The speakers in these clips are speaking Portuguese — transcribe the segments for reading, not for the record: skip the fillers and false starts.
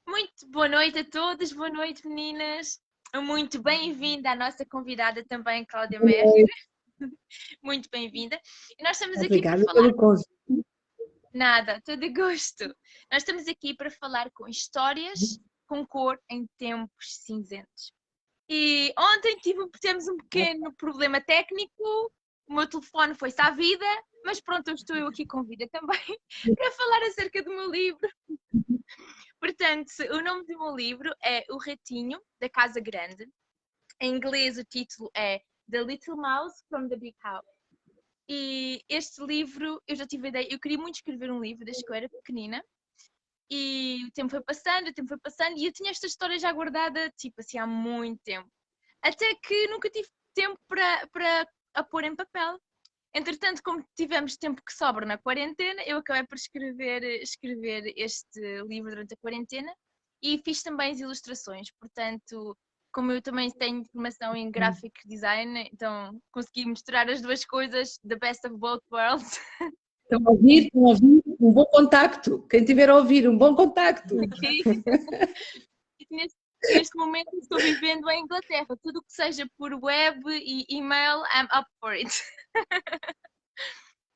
Muito boa noite a todos, boa noite meninas. Muito bem-vinda à nossa convidada também, Cláudia Mestre. Muito bem-vinda. E nós estamos aqui para Obrigada falar... pelo convite. Nada, todo gosto. Nós estamos aqui para falar com histórias com cor em tempos cinzentos. E ontem tivemos um pequeno problema técnico, o meu telefone foi-se à vida, mas pronto, estou eu aqui com vida também para falar acerca do meu livro. Portanto, o nome do meu livro é O Ratinho da Casa Grande. Em inglês o título é The Little Mouse from the Big House. E este livro, eu já tive a ideia, eu queria muito escrever um livro desde que eu era pequenina. E o tempo foi passando e eu tinha esta história já guardada, tipo assim, há muito tempo. Até que nunca tive tempo para a pôr em papel. Entretanto, como tivemos tempo que sobra na quarentena, eu acabei por escrever este livro durante a quarentena e fiz também as ilustrações. Portanto, como eu também tenho formação em graphic design, então consegui misturar as duas coisas, the best of both worlds. Estão a ouvir, um bom contacto. Quem tiver a ouvir, um bom contacto. Neste momento estou vivendo em Inglaterra. Tudo o que seja por web e e-mail, I'm up for it.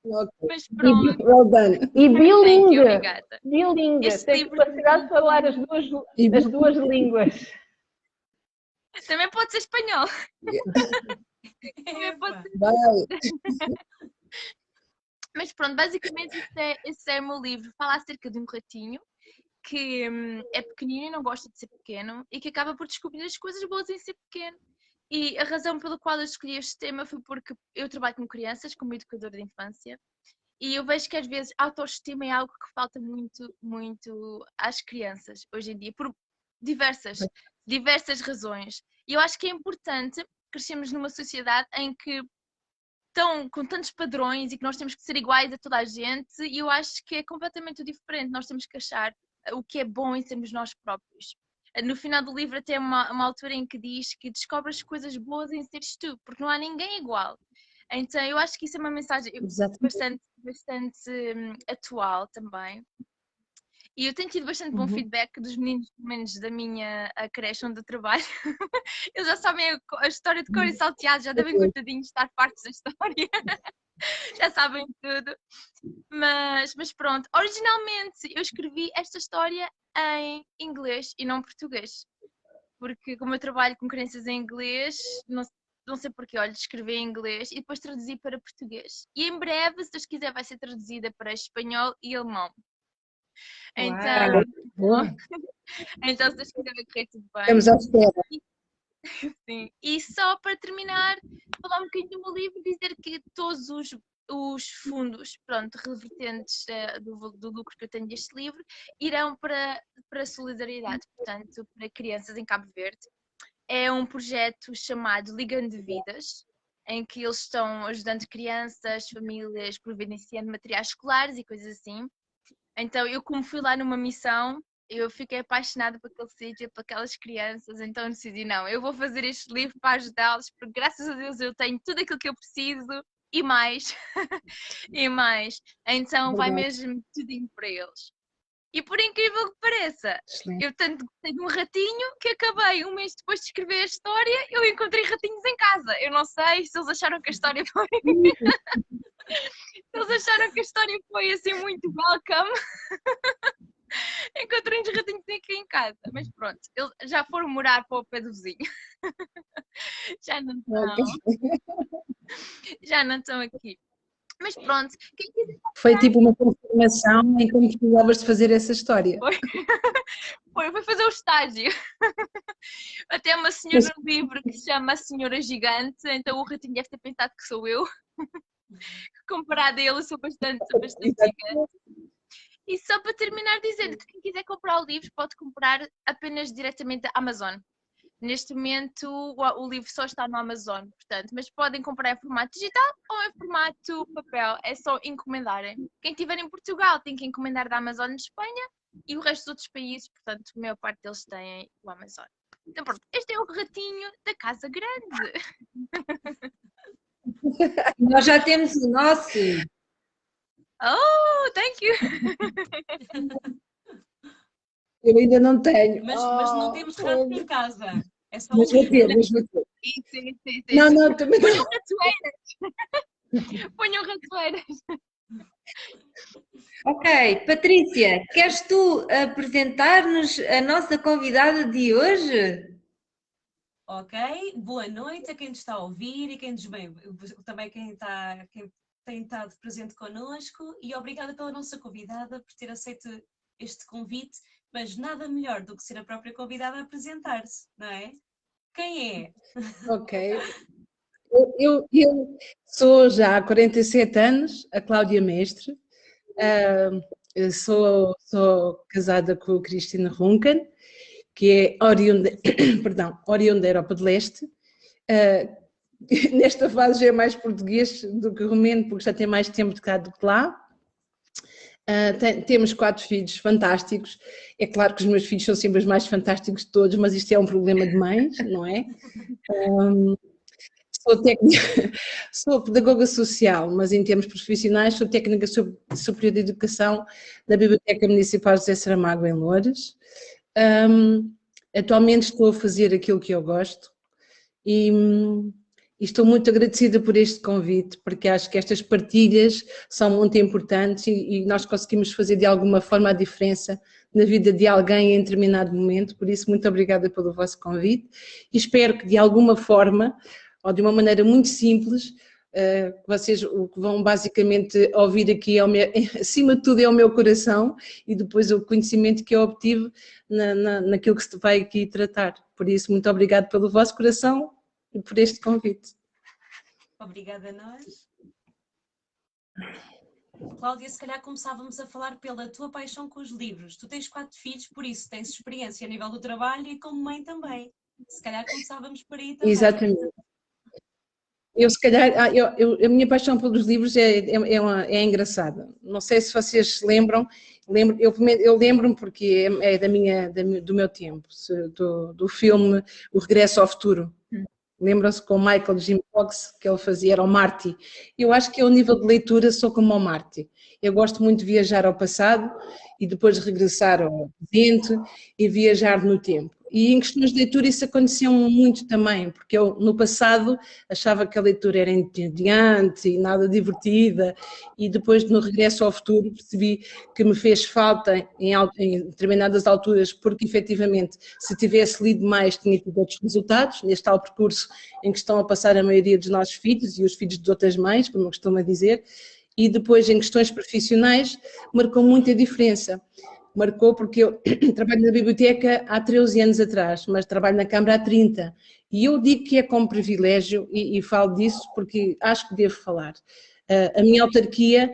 Okay. Mas pronto. Well done. E bilingue. Obrigada. Bilingue. Este Tem livro capacidade de falar as duas línguas. também pode ser espanhol. Também pode ser... Vai. Mas pronto, basicamente esse é o meu livro. Fala acerca de um ratinho que é pequenino e não gosta de ser pequeno e que acaba por descobrir as coisas boas em ser pequeno. E a razão pela qual eu escolhi este tema foi porque eu trabalho com crianças, como educadora de infância, e eu vejo que às vezes a autoestima é algo que falta muito às crianças hoje em dia, por diversas razões. E eu acho que é importante crescermos numa sociedade em que estão com tantos padrões e que nós temos que ser iguais a toda a gente, e eu acho que é completamente diferente. Nós temos que achar o que é bom em sermos nós próprios. No final do livro até uma altura em que diz que descobre as coisas boas em seres tu, porque não há ninguém igual. Então eu acho que isso é uma mensagem bastante atual também. E eu tenho tido bastante bom feedback dos meninos, pelo menos da minha creche onde eu trabalho. Eles já sabem a história de cor e salteado, já devem coitadinhos estar fartos da história. Já sabem tudo. Mas pronto, originalmente eu escrevi esta história em inglês e não português. Porque como eu trabalho com crianças em inglês, não sei porquê, olha, escrevi em inglês e depois traduzi para português. E em breve, se Deus quiser, vai ser traduzida para espanhol e alemão. Então, então se Deus quiser, vai correr tudo bem. Estamos à espera. Sim. E só para terminar, falar um bocadinho do meu livro, dizer que todos os fundos, pronto, revertentes do lucro que eu tenho deste livro, irão para a solidariedade, portanto, para crianças em Cabo Verde. É um projeto chamado Ligando Vidas, em que eles estão ajudando crianças, famílias, providenciando materiais escolares e coisas assim. Então, eu como fui lá numa missão, eu fiquei apaixonada por aquele sítio, por aquelas crianças, então decidi, não, eu vou fazer este livro para ajudá-los, porque graças a Deus eu tenho tudo aquilo que eu preciso e mais, e mais. Então vai mesmo tudinho para eles. E por incrível que pareça, eu tanto gostei de um ratinho que acabei um mês depois de escrever a história, eu encontrei ratinhos em casa. Eu não sei se eles acharam que a história foi... Eles acharam que a história foi assim muito welcome. Encontrei uns ratinhos aqui em casa, mas pronto, eles já foram morar para o pé do vizinho. Já não estão. Já não estão aqui. Mas pronto, quem quiser... Foi tipo uma confirmação em como precisavas de fazer essa história. Foi fazer o estágio. Até uma senhora no livro que se chama a Senhora Gigante, então o ratinho deve ter pensado que sou eu. Comparado a ele, eu sou bastante gigante. E só para terminar dizendo que quem quiser comprar o livro pode comprar apenas diretamente da Amazon. Neste momento o livro só está no Amazon, portanto, mas podem comprar em formato digital ou em formato papel, é só encomendarem. Quem estiver em Portugal tem que encomendar da Amazon de Espanha e o resto dos outros países, portanto, a maior parte deles têm o Amazon. Então pronto, este é o ratinho da Casa Grande. Nós já temos o nosso. Oh, thank you! Eu ainda não tenho. Mas não temos rato em casa. É só Mas um vou ter, mas vou ter. Sim. Não, também não. Ponham ratoeiras. Ponham ratoeiras. Ok, Patrícia, queres tu apresentar-nos a nossa convidada de hoje? Ok, boa noite a quem nos está a ouvir e quem nos também quem tem estado presente connosco, e obrigada pela nossa convidada por ter aceito este convite, mas nada melhor do que ser a própria convidada a apresentar-se, não é? Quem é? Ok. Eu sou já há 47 anos, a Cláudia Mestre. Eu sou casada com o Cristina Runken, que é oriunda, oriunda da Europa de Leste. Nesta fase já é mais português do que romeno, porque já tem mais tempo de cá do que lá. Temos 4 filhos fantásticos. É claro que os meus filhos são sempre os mais fantásticos de todos, mas isto é um problema de mães, não é? Sou pedagoga social, mas em termos profissionais sou técnica superior de educação na Biblioteca Municipal José Saramago em Loures. Atualmente estou a fazer aquilo que eu gosto e estou muito agradecida por este convite, porque acho que estas partilhas são muito importantes e nós conseguimos fazer de alguma forma a diferença na vida de alguém em determinado momento. Por isso, muito obrigada pelo vosso convite e espero que de alguma forma, ou de uma maneira muito simples, vocês o que vão basicamente ouvir aqui, acima de tudo, é o meu coração e depois o conhecimento que eu obtive naquilo que se vai aqui tratar. Por isso, muito obrigada pelo vosso coração e por este convite. Obrigada a nós. Cláudia, se calhar começávamos a falar pela tua paixão com os livros. Tu tens 4 filhos, por isso tens experiência a nível do trabalho e como mãe também. Se calhar começávamos por aí também. Exatamente. Eu, se calhar, a minha paixão pelos livros é engraçada. Não sei se vocês se lembram, eu lembro-me porque é do meu tempo, do filme O Regresso ao Futuro. Lembram-se com o Michael Jim Fox, que ele fazia, era o Marty. Eu acho que ao nível de leitura sou como o Marty. Eu gosto muito de viajar ao passado e depois regressar ao presente e viajar no tempo. E em questões de leitura isso aconteceu muito também, porque eu no passado achava que a leitura era entediante e nada divertida, e depois no Regresso ao Futuro percebi que me fez falta em determinadas alturas, porque efetivamente se tivesse lido mais tinha tido outros resultados, neste tal percurso em que estão a passar a maioria dos nossos filhos e os filhos de outras mães, como eu costumo dizer, e depois em questões profissionais marcou muita diferença. Marcou porque eu trabalho na biblioteca há 13 anos atrás, mas trabalho na Câmara há 30. E eu digo que é com privilégio e falo disso porque acho que devo falar. A minha autarquia,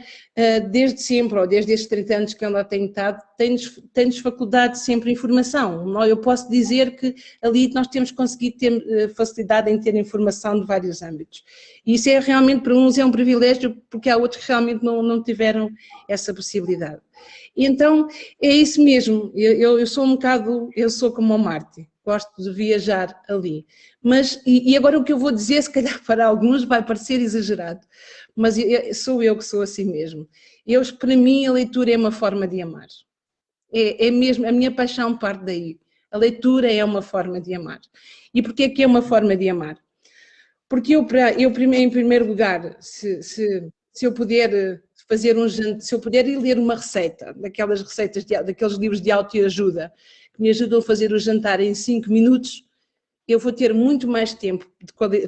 desde sempre, ou desde estes 30 anos que eu lá tenho estado, tem-nos faculdade sempre informação. Eu posso dizer que ali nós temos conseguido ter facilidade em ter informação de vários âmbitos. E isso é realmente, para uns é um privilégio, porque há outros que realmente não tiveram essa possibilidade. Então, é isso mesmo, eu sou eu sou como o Marty, gosto de viajar ali. Mas, e agora o que eu vou dizer, se calhar para alguns vai parecer exagerado, mas sou eu que sou assim mesmo. Para mim a leitura é uma forma de amar, é mesmo, a minha paixão parte daí. A leitura é uma forma de amar. E porquê que é uma forma de amar? Porque em primeiro lugar, se eu puder fazer se eu puder ir ler uma receita, daquelas receitas, daqueles livros de autoajuda, que me ajudam a fazer o jantar em 5 minutos, eu vou ter muito mais tempo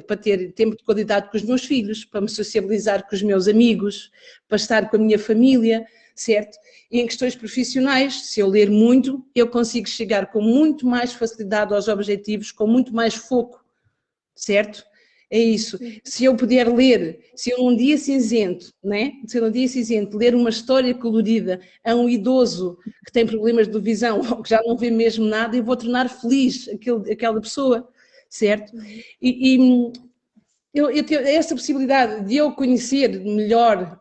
para ter tempo de qualidade com os meus filhos, para me sociabilizar com os meus amigos, para estar com a minha família, certo? E em questões profissionais, se eu ler muito, eu consigo chegar com muito mais facilidade aos objetivos, com muito mais foco, certo? É isso. Se eu puder ler, se eu num dia cinzento, né? Se eu num dia cinzento ler uma história colorida a um idoso que tem problemas de visão ou que já não vê mesmo nada, eu vou tornar feliz aquela pessoa, certo? E eu tenho essa possibilidade de eu conhecer melhor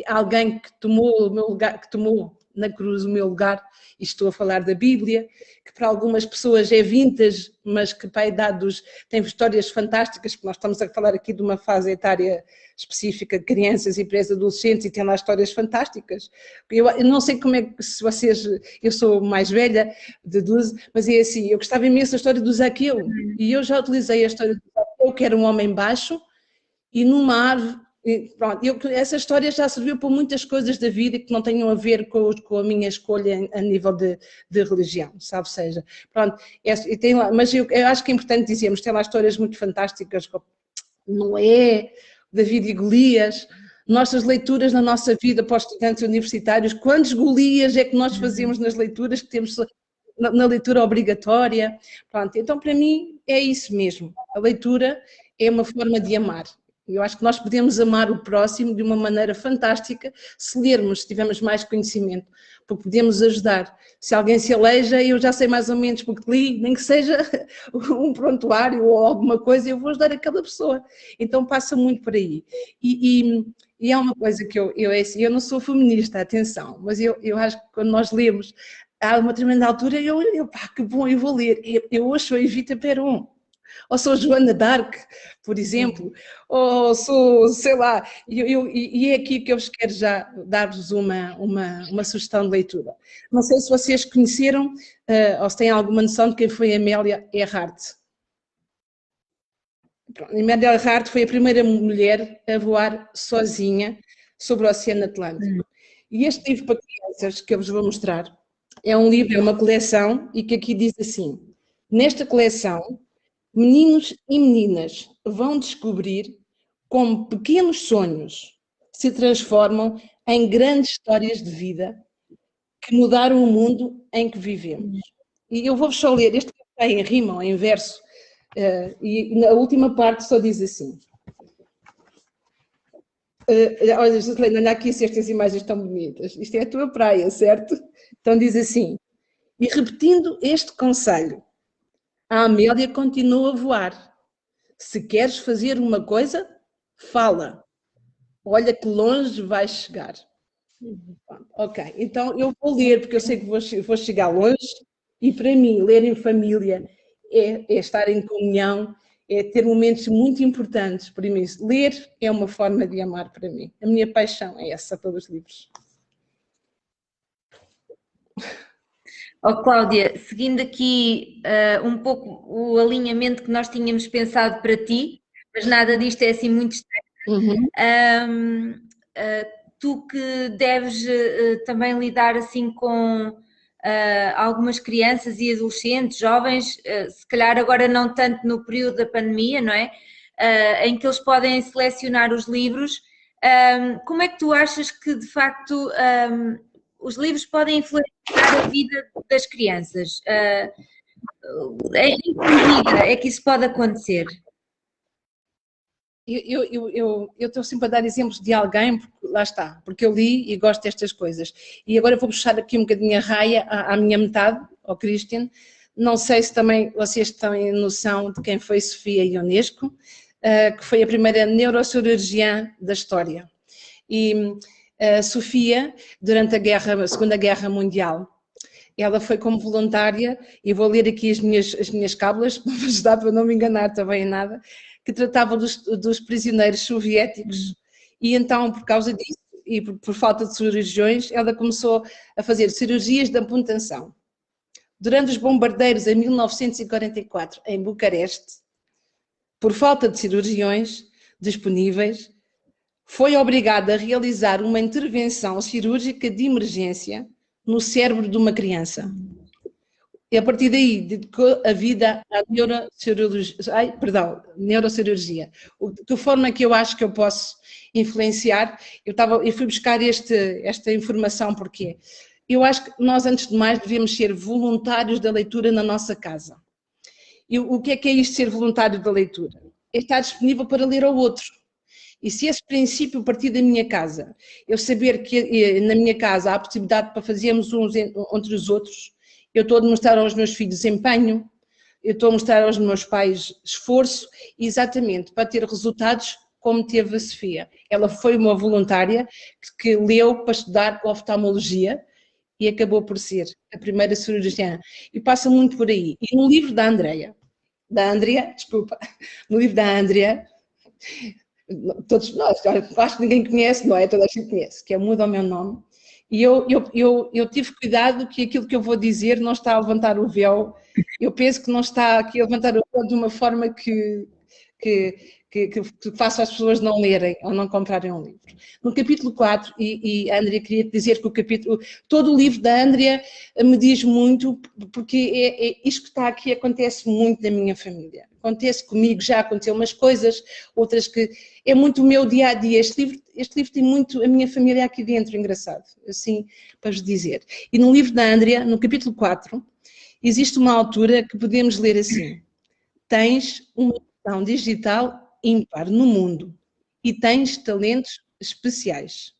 alguém que tomou o meu lugar, que tomou na cruz o meu lugar, e estou a falar da Bíblia, que para algumas pessoas é vintage, mas que para a idade tem histórias fantásticas, porque nós estamos a falar aqui de uma fase etária específica de crianças e pré-adolescentes, e tem lá histórias fantásticas. Eu não sei como é que, se vocês, eu sou mais velha, de 12, mas é assim, eu gostava imenso da história do Zaqueu, e eu já utilizei a história do Zaqueu, que era um homem baixo, e numa árvore. Pronto, essa história já serviu para muitas coisas da vida que não tenham a ver com a minha escolha a nível de religião, sabe? Seja, pronto, e tem lá, mas eu acho que é importante dizermos, tem lá histórias muito fantásticas, Noé, David e Golias, nossas leituras na nossa vida para os estudantes universitários, quantos Golias é que nós fazemos nas leituras que temos na leitura obrigatória? Pronto, então para mim é isso mesmo, a leitura é uma forma de amar. Eu acho que nós podemos amar o próximo de uma maneira fantástica se lermos, se tivermos mais conhecimento, porque podemos ajudar. Se alguém se aleija, eu já sei mais ou menos porque li, nem que seja um prontuário ou alguma coisa, eu vou ajudar aquela pessoa. Então passa muito por aí. E há uma coisa que eu não sou feminista, atenção, mas eu acho que quando nós lemos, há uma determinada altura, pá, que bom, eu vou ler. Eu hoje sou Evita Peron. Ou sou Joana d'Arc, por exemplo, ou sou, sei lá, e é aqui que eu vos quero já dar-vos uma sugestão de leitura. Não sei se vocês conheceram, ou se têm alguma noção de quem foi Amélia Earhart. Amélia Earhart foi a primeira mulher a voar sozinha sobre o Oceano Atlântico. E este livro para crianças, que eu vos vou mostrar, é um livro, é uma coleção, e que aqui diz assim, nesta coleção, meninos e meninas vão descobrir como pequenos sonhos se transformam em grandes histórias de vida que mudaram o mundo em que vivemos. E eu vou-vos só ler, este está em rima ou em verso, e na última parte só diz assim. Olha, Joselina, olha aqui se estas imagens estão bonitas. Isto é a tua praia, certo? Então diz assim, e repetindo este conselho, a Amélia continua a voar. Se queres fazer uma coisa, fala. Olha que longe vais chegar. Ok, então eu vou ler, porque eu sei que vou chegar longe, e para mim, ler em família é estar em comunhão, é ter momentos muito importantes para mim. Ler é uma forma de amar para mim. A minha paixão é essa pelos livros. Oh, Cláudia, seguindo aqui um pouco o alinhamento que nós tínhamos pensado para ti, mas nada disto é assim muito estranho, tu que deves também lidar assim com algumas crianças e adolescentes, jovens, se calhar agora não tanto no período da pandemia, não é? Em que eles podem selecionar os livros, como é que tu achas que de facto os livros podem influenciar a vida das crianças? Em que medida é que isso pode acontecer? Eu estou sempre a dar exemplos de alguém, porque, lá está, porque eu li e gosto destas coisas. E agora vou puxar aqui um bocadinho a raia à minha metade, ao Christian. Não sei se também vocês têm noção de quem foi Sofia Ionesco, que foi a primeira neurocirurgiã da história. E Sofia, durante a Segunda Guerra Mundial, ela foi como voluntária, e vou ler aqui as minhas cábulas, para me ajudar para não me enganar também em nada, que tratava dos prisioneiros soviéticos, e então, por causa disso, e por falta de cirurgiões, ela começou a fazer cirurgias de amputação. Durante os bombardeiros em 1944, em Bucareste, por falta de cirurgiões disponíveis, foi obrigada a realizar uma intervenção cirúrgica de emergência no cérebro de uma criança. E a partir daí dedicou a vida à neurocirurgia. De que forma é que eu acho que eu posso influenciar? Eu fui buscar esta informação porque eu acho que nós, antes de mais, devemos ser voluntários da leitura na nossa casa. E o que é isto, ser voluntário da leitura? É estar disponível para ler ao outro. E se esse princípio partir da minha casa, eu saber que na minha casa há a possibilidade para fazermos uns entre os outros, eu estou a demonstrar aos meus filhos empenho, eu estou a mostrar aos meus pais esforço, exatamente para ter resultados como teve a Sofia. Ela foi uma voluntária que leu para estudar oftalmologia e acabou por ser a primeira cirurgiã. E passa muito por aí. E no livro da Andrea, desculpa, no livro da Andrea, todos nós, acho que ninguém conhece, não é? Toda a gente conhece, que é Muda o Meu Nome. E eu tive cuidado que aquilo que eu vou dizer não está a levantar o véu. Eu penso que não está aqui a levantar o véu de uma forma que faça as pessoas não lerem ou não comprarem um livro. No capítulo 4, e a Andrea queria dizer que todo o livro da Andrea me diz muito, porque isto que está aqui acontece muito na minha família. Acontece comigo, já aconteceu umas coisas, outras que é muito o meu dia-a-dia. Este livro tem muito a minha família aqui dentro, engraçado, assim para vos dizer. E no livro da Andrea, no capítulo 4, existe uma altura que podemos ler assim: tens uma questão digital ímpar no mundo e tens talentos especiais.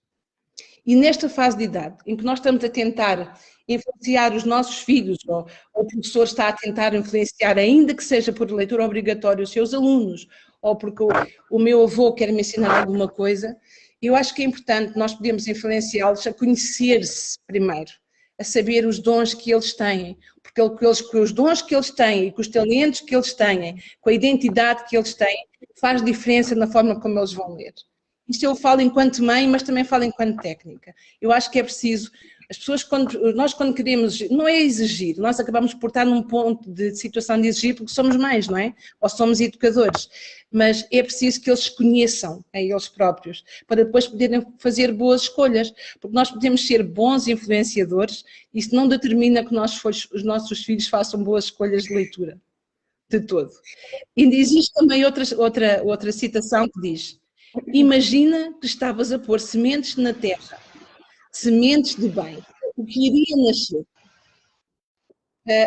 E nesta fase de idade, em que nós estamos a tentar influenciar os nossos filhos, ou o professor está a tentar influenciar, ainda que seja por leitura obrigatória, os seus alunos, ou porque o meu avô quer me ensinar alguma coisa, eu acho que é importante nós podemos influenciá-los a conhecer-se primeiro, a saber os dons que eles têm, porque com os dons que eles têm e com os talentos que eles têm, com a identidade que eles têm, faz diferença na forma como eles vão ler. Isto eu falo enquanto mãe, mas também falo enquanto técnica. Eu acho que é preciso, as pessoas, nós quando queremos, não é exigir, nós acabamos por estar num ponto de situação de exigir porque somos mães, não é? Ou somos educadores, mas é preciso que eles se conheçam a eles próprios, para depois poderem fazer boas escolhas, porque nós podemos ser bons influenciadores, isso não determina que os nossos filhos façam boas escolhas de leitura, de todo. E existe também outra citação que diz: imagina que estavas a pôr sementes na terra, sementes de bem, o que iria nascer?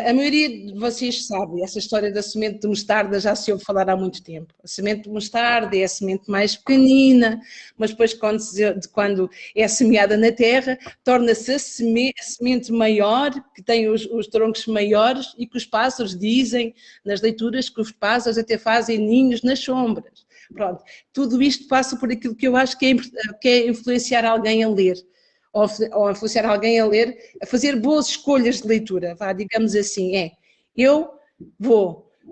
A maioria de vocês sabe, essa história da semente de mostarda já se ouve falar há muito tempo. A semente de mostarda é a semente mais pequenina, mas depois quando é semeada na terra, torna-se a semente maior, que tem os troncos maiores e que os pássaros dizem nas leituras que os pássaros até fazem ninhos nas sombras. Pronto, tudo isto passa por aquilo que eu acho que é influenciar alguém a ler. Ou influenciar alguém a ler, a fazer boas escolhas de leitura, digamos assim,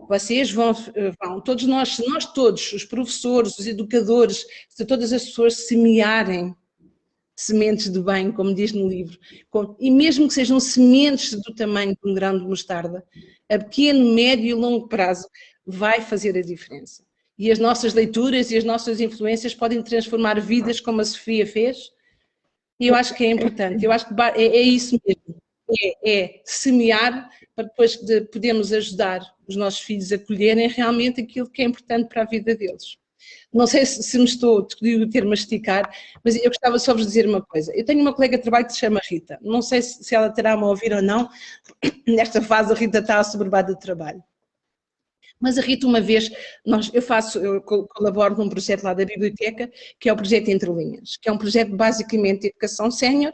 vocês vão, todos nós todos, os professores, os educadores, se todas as pessoas semearem sementes de bem, como diz no livro, e mesmo que sejam sementes do tamanho de um grão de mostarda, a pequeno, médio e longo prazo vai fazer a diferença. E as nossas leituras e as nossas influências podem transformar vidas como a Sofia fez. E eu acho que é importante, eu acho que é isso mesmo, é semear para depois podermos ajudar os nossos filhos a colherem realmente aquilo que é importante para a vida deles. Não sei se me estou a ter-me a esticar, mas eu gostava só de vos dizer uma coisa. Eu tenho uma colega de trabalho que se chama Rita, não sei se ela terá-me a ouvir ou não, nesta fase a Rita está assoberbada de trabalho. Mas a Rita, uma vez, eu colaboro num projeto lá da biblioteca, que é o projeto Entre Linhas, que é um projeto basicamente de educação sénior,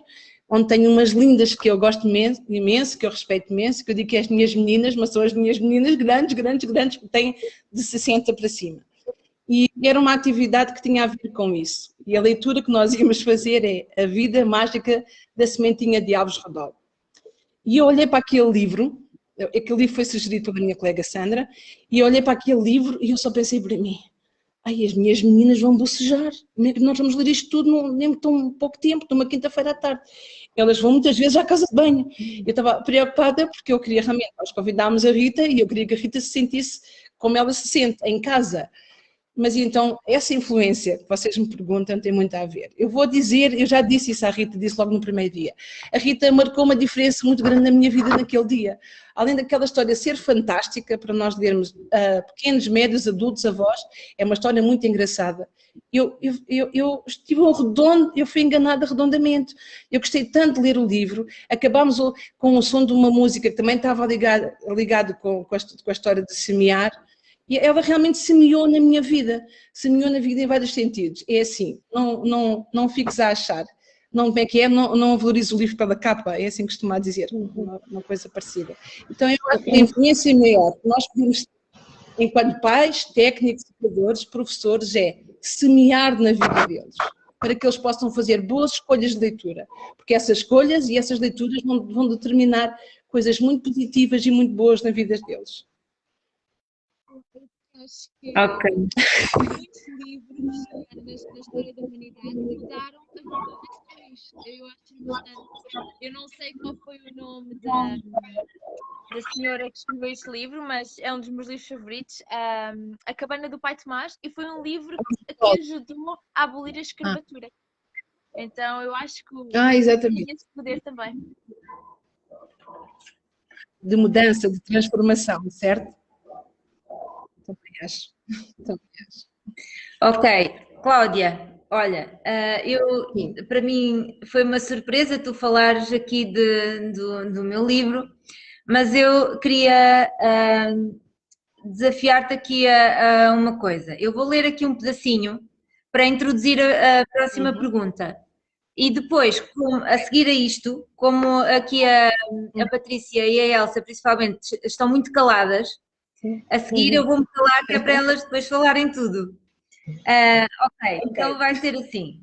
onde tenho umas lindas que eu gosto imenso, que eu respeito imenso, que eu digo que é as minhas meninas, mas são as minhas meninas grandes, que têm de 60 para cima. E era uma atividade que tinha a ver com isso. E a leitura que nós íamos fazer é A Vida Mágica da Sementinha de Alves Redol. E eu olhei para aquele livro foi sugerido pela minha colega Sandra, e eu olhei para aquele livro e eu só pensei para mim, as minhas meninas vão bocejar, como é que nós vamos ler isto tudo nem tão pouco tempo, numa quinta-feira à tarde? Elas vão muitas vezes à casa de banho. Eu estava preocupada porque eu queria realmente, nós convidámos a Rita e eu queria que a Rita se sentisse como ela se sente, em casa. Mas então, essa influência que vocês me perguntam tem muito a ver. Eu vou dizer, eu já disse isso à Rita, disse logo no primeiro dia. A Rita marcou uma diferença muito grande na minha vida naquele dia. Além daquela história ser fantástica, para nós lermos pequenos, médios, adultos, avós, é uma história muito engraçada. Eu estive eu fui enganada redondamente. Eu gostei tanto de ler o livro, acabámos com o som de uma música que também estava ligado com a história de semear, e ela realmente semeou na minha vida, semeou na vida em vários sentidos. É assim, não fiques a achar, não valorizo o livro pela capa, é assim que costuma dizer, uma coisa parecida. Então eu acho que a influência maior que nós podemos, enquanto pais, técnicos, educadores, professores, é semear na vida deles. para que eles possam fazer boas escolhas de leitura, porque essas escolhas e essas leituras vão determinar coisas muito positivas e muito boas na vida deles. Acho que Ok. muitos livros na história da humanidade mudaram a vida das pessoas. Eu acho importante. Eu não sei qual foi o nome da senhora que escreveu este livro, mas é um dos meus livros favoritos, A Cabana do Pai Tomás, e foi um livro que ajudou a abolir a escravatura. Então eu acho que o livro Exatamente. tem esse poder também. De mudança, de transformação, certo? Também acho. Ok, Cláudia, olha, Sim. para mim foi uma surpresa tu falares aqui do meu livro, mas eu queria desafiar-te aqui a uma coisa. Eu vou ler aqui um pedacinho para introduzir a próxima pergunta. E depois, a seguir a isto, como aqui a Patrícia e a Elsa principalmente estão muito caladas, a seguir eu vou-me calar, que é para elas depois falarem tudo. Ok, então vai ser assim.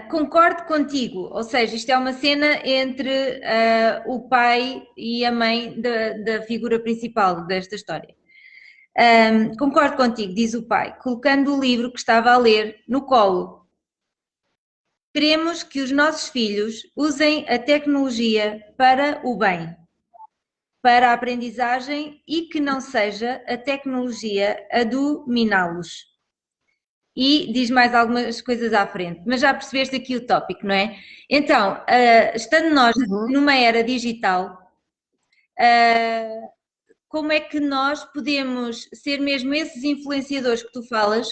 Concordo contigo, ou seja, isto é uma cena entre o pai e a mãe da figura principal desta história. Concordo contigo, diz o pai, colocando o livro que estava a ler no colo. Queremos que os nossos filhos usem a tecnologia para o bem, para a aprendizagem e que não seja a tecnologia a dominá-los. E diz mais algumas coisas à frente, mas já percebeste aqui o tópico, não é? Então, estando nós numa era digital, como é que nós podemos ser mesmo esses influenciadores que tu falas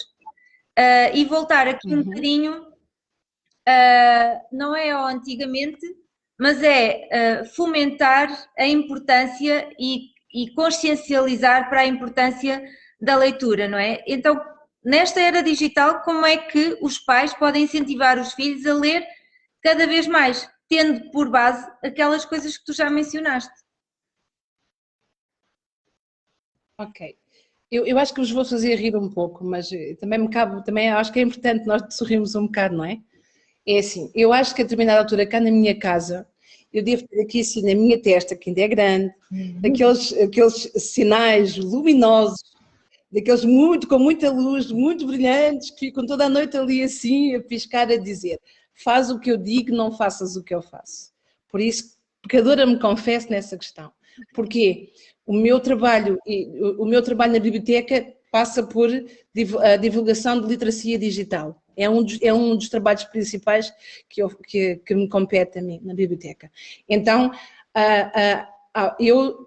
e voltar aqui um bocadinho, não é ao antigamente, mas é fomentar a importância e consciencializar para a importância da leitura, não é? Então, nesta era digital, como é que os pais podem incentivar os filhos a ler cada vez mais, tendo por base aquelas coisas que tu já mencionaste? Ok. Eu acho que vos vou fazer rir um pouco, mas também acho que é importante nós sorrirmos um bocado, não é? É assim, eu acho que a determinada altura cá na minha casa, eu devo ter aqui assim na minha testa, que ainda é grande, aqueles sinais luminosos, daqueles com muita luz, muito brilhantes, que ficam toda a noite ali assim a piscar, a dizer: faz o que eu digo, não faças o que eu faço. Por isso, pecadora me confesso nessa questão. Porquê? O meu trabalho na biblioteca passa por a divulgação de literacia digital. É um dos trabalhos principais que me compete a mim na biblioteca. Então,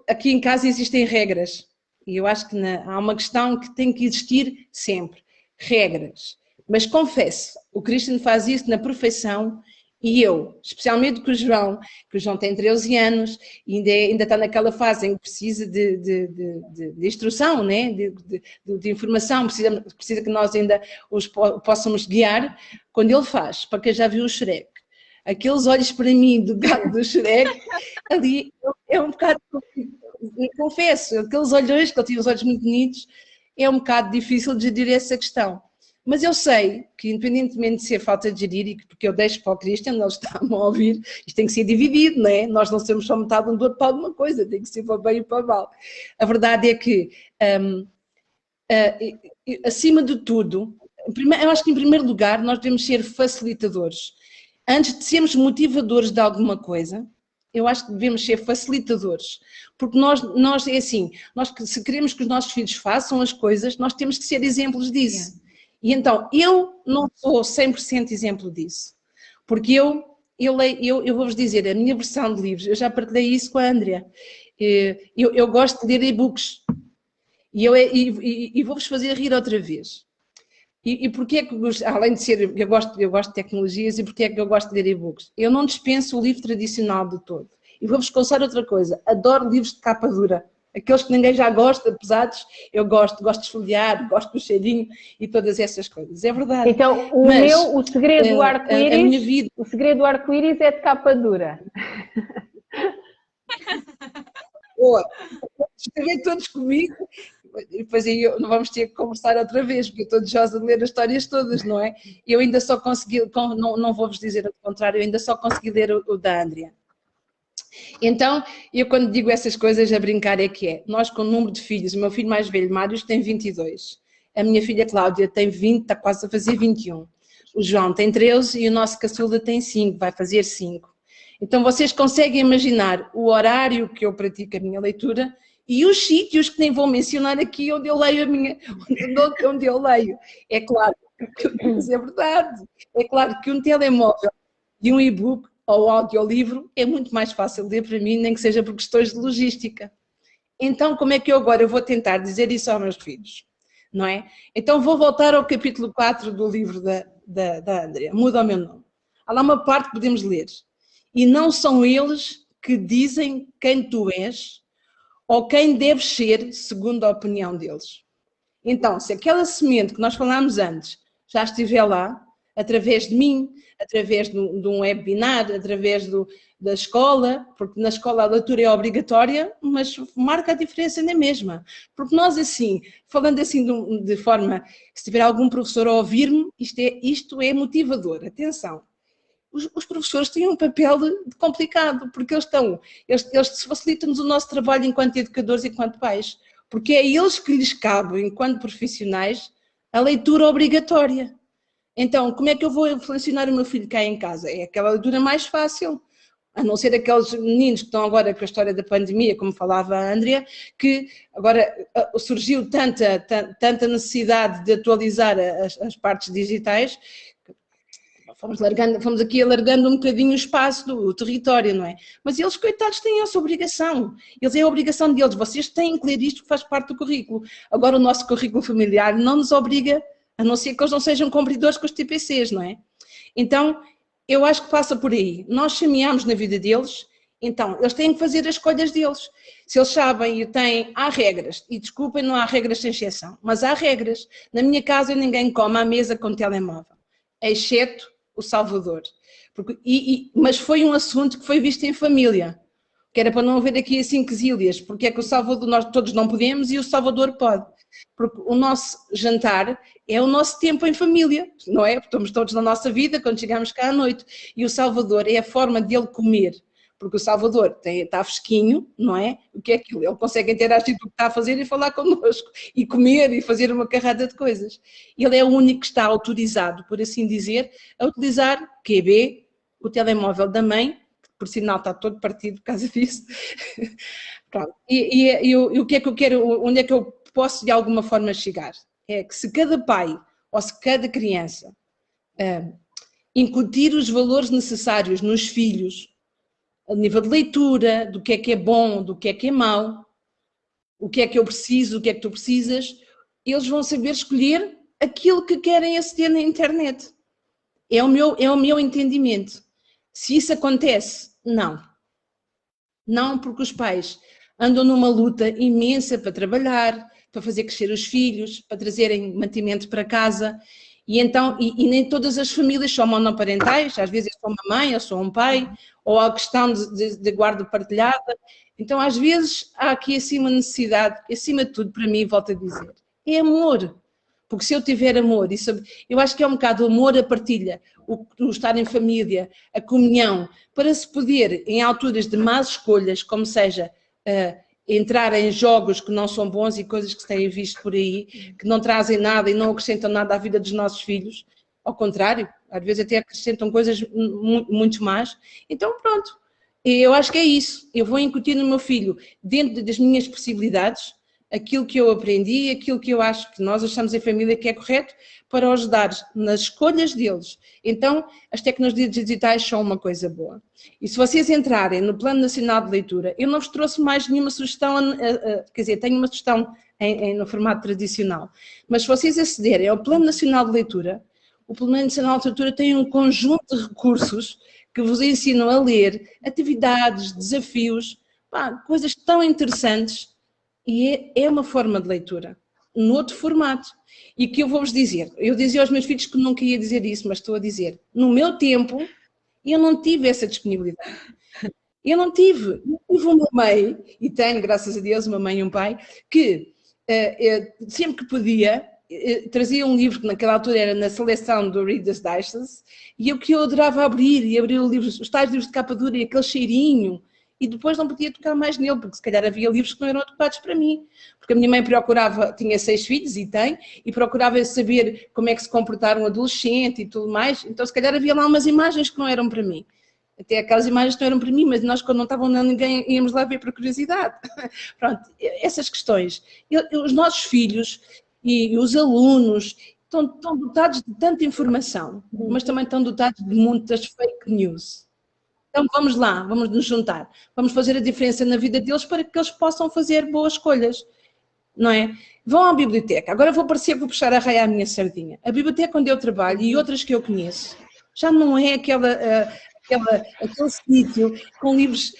aqui em casa existem regras. E eu acho que há uma questão que tem que existir sempre, regras. Mas confesso, o Christian faz isso na perfeição e eu, especialmente com o João, que o João tem 13 anos e ainda está naquela fase em que precisa de instrução, né? de informação, precisa que nós ainda os possamos guiar. Quando ele faz, para quem já viu o Shrek, aqueles olhos para mim do gato do Shrek, ali é um bocado... Confesso, aqueles olhões, que ele tinha os olhos muito bonitos, é um bocado difícil de gerir essa questão. Mas eu sei que, independentemente de ser falta de gerir, porque eu deixo para o Christian, ele está-me a ouvir, isto tem que ser dividido, não é? Nós não somos só metade um do outro para alguma coisa, tem que ser para o bem e para o mal. A verdade é que, acima de tudo, eu acho que em primeiro lugar nós devemos ser facilitadores. Antes de sermos motivadores de alguma coisa, eu acho que devemos ser facilitadores, porque nós é assim, se queremos que os nossos filhos façam as coisas, nós temos que ser exemplos disso. E então, eu não sou 100% exemplo disso, porque eu vou-vos dizer, a minha versão de livros, eu já partilhei isso com a Andrea, eu gosto de ler e-books, e vou-vos fazer rir outra vez. E porquê é que, além de ser, eu gosto de tecnologias, e porquê é que eu gosto de ler e-books? Eu não dispenso o livro tradicional de todo. E vou-vos contar outra coisa, adoro livros de capa dura. Aqueles que ninguém já gosta, pesados, eu gosto de esfoliar, gosto do cheirinho e todas essas coisas. É verdade. Então, o segredo do arco-íris, o segredo do arco-íris é de capa dura. Boa. Escrevem todos comigo. e depois aí não vamos ter que conversar outra vez, porque eu estou desejosa de ler as histórias todas, não é? Eu ainda só consegui, não vou-vos dizer o contrário, eu ainda só consegui ler o da Andrea. Então, eu quando digo essas coisas a brincar é que nós com o número de filhos, o meu filho mais velho, Mário, tem 22, a minha filha Cláudia tem 20, está quase a fazer 21, o João tem 13 e o nosso caçula tem 5, vai fazer 5. Então vocês conseguem imaginar o horário que eu pratico a minha leitura e os sítios que nem vou mencionar aqui onde eu leio onde eu leio. É claro que é verdade, é claro que um telemóvel e um e-book ou audiolivro é muito mais fácil de ler para mim, nem que seja por questões de logística. Então, como é que eu agora vou tentar dizer isso aos meus filhos? Não é? Então, vou voltar ao capítulo 4 do livro da Andrea, Muda o Meu Nome. Há lá uma parte que podemos ler. E não são eles que dizem quem tu és ou quem deves ser, segundo a opinião deles. Então, se aquela semente que nós falámos antes já estiver lá, através de mim, através de um webinar, através da escola, porque na escola a leitura é obrigatória, mas marca a diferença na mesma. Porque nós assim, falando assim de forma, se tiver algum professor a ouvir-me, isto é motivador, atenção. Os professores têm um papel complicado, porque eles facilitam-nos o nosso trabalho enquanto educadores e enquanto pais, porque é eles que lhes cabe, enquanto profissionais, a leitura obrigatória. Então, como é que eu vou influenciar o meu filho cá em casa? É aquela leitura mais fácil, a não ser aqueles meninos que estão agora com a história da pandemia, como falava a Andrea, que agora surgiu tanta necessidade de atualizar as partes digitais, fomos aqui alargando um bocadinho o espaço do território, não é? Mas eles, coitados, têm essa obrigação. É a obrigação deles. Vocês têm que ler isto que faz parte do currículo. Agora, o nosso currículo familiar não nos obriga, a não ser que eles não sejam cumpridores com os TPCs, não é? Então, eu acho que passa por aí. Nós semeamos na vida deles, então, eles têm que fazer as escolhas deles. Se eles sabem e há regras, e desculpem, não há regras sem exceção, mas há regras. Na minha casa, ninguém come à mesa com telemóvel, exceto o Salvador. Mas foi um assunto que foi visto em família, que era para não haver aqui assim quesílias, porque é que o Salvador, nós todos não podemos e o Salvador pode. Porque o nosso jantar é o nosso tempo em família, não é? Estamos todos na nossa vida quando chegamos cá à noite. E o Salvador é a forma dele comer, porque o Salvador está fresquinho, não é? O que é aquilo? Ele consegue interagir com o que está a fazer e falar connosco, e comer e fazer uma carrada de coisas. Ele é o único que está autorizado, por assim dizer, a utilizar QB, o telemóvel da mãe, que por sinal está todo partido por causa disso. Pronto. E o que é que eu quero, onde é que eu posso de alguma forma chegar? É que se cada pai ou se cada criança incutir os valores necessários nos filhos, a nível de leitura, do que é bom, do que é mau, o que é que eu preciso, o que é que tu precisas, eles vão saber escolher aquilo que querem aceder na internet. É o meu entendimento. Se isso acontece, não. Não, porque os pais andam numa luta imensa para trabalhar, para fazer crescer os filhos, para trazerem mantimento para casa, e então, e nem todas as famílias são monoparentais, às vezes sou uma mãe, eu sou um pai, ou há questão de guarda partilhada, então às vezes há aqui assim uma necessidade, acima de tudo para mim, volto a dizer, é amor, porque se eu tiver amor, eu acho que é um bocado o amor, a partilha, o estar em família, a comunhão, para se poder, em alturas de más escolhas, como seja entrar em jogos que não são bons e coisas que se têm visto por aí, que não trazem nada e não acrescentam nada à vida dos nossos filhos, ao contrário, às vezes até acrescentam coisas muito más. Então pronto, eu acho que é isso, eu vou incutir no meu filho, dentro das minhas possibilidades, aquilo que eu aprendi, aquilo que eu acho que nós achamos em família que é correto, para os ajudar nas escolhas deles. Então, as tecnologias digitais são uma coisa boa. E se vocês entrarem no Plano Nacional de Leitura, eu não vos trouxe mais nenhuma sugestão, quer dizer, tenho uma sugestão no formato tradicional, mas se vocês acederem ao Plano Nacional de Leitura, o Plano Nacional de Leitura tem um conjunto de recursos que vos ensinam a ler, atividades, desafios, coisas tão interessantes, e é uma forma de leitura, noutro formato. E que eu vou-vos dizer, eu dizia aos meus filhos que nunca ia dizer isso, mas estou a dizer, no meu tempo, eu não tive essa disponibilidade. Eu tive uma mãe, e tenho, graças a Deus, uma mãe e um pai, que sempre que podia, trazia um livro que naquela altura era na seleção do Reader's Digest, e que eu adorava abrir os tais livros de capa dura e aquele cheirinho, e depois não podia tocar mais nele, porque se calhar havia livros que não eram adequados para mim, porque a minha mãe tinha 6 filhos e procurava saber como é que se comportava um adolescente e tudo mais, então se calhar havia lá umas imagens que não eram para mim. Até aquelas imagens que não eram para mim, mas nós quando não estavam nem ninguém íamos lá ver por curiosidade. Pronto, essas questões. Os nossos filhos e os alunos estão dotados de tanta informação, mas também estão dotados de muitas fake news. Então vamos lá, vamos nos juntar, vamos fazer a diferença na vida deles para que eles possam fazer boas escolhas, não é? Vão à biblioteca, agora vou puxar a raia à minha sardinha. A biblioteca onde eu trabalho e outras que eu conheço, já não é aquele sítio com livros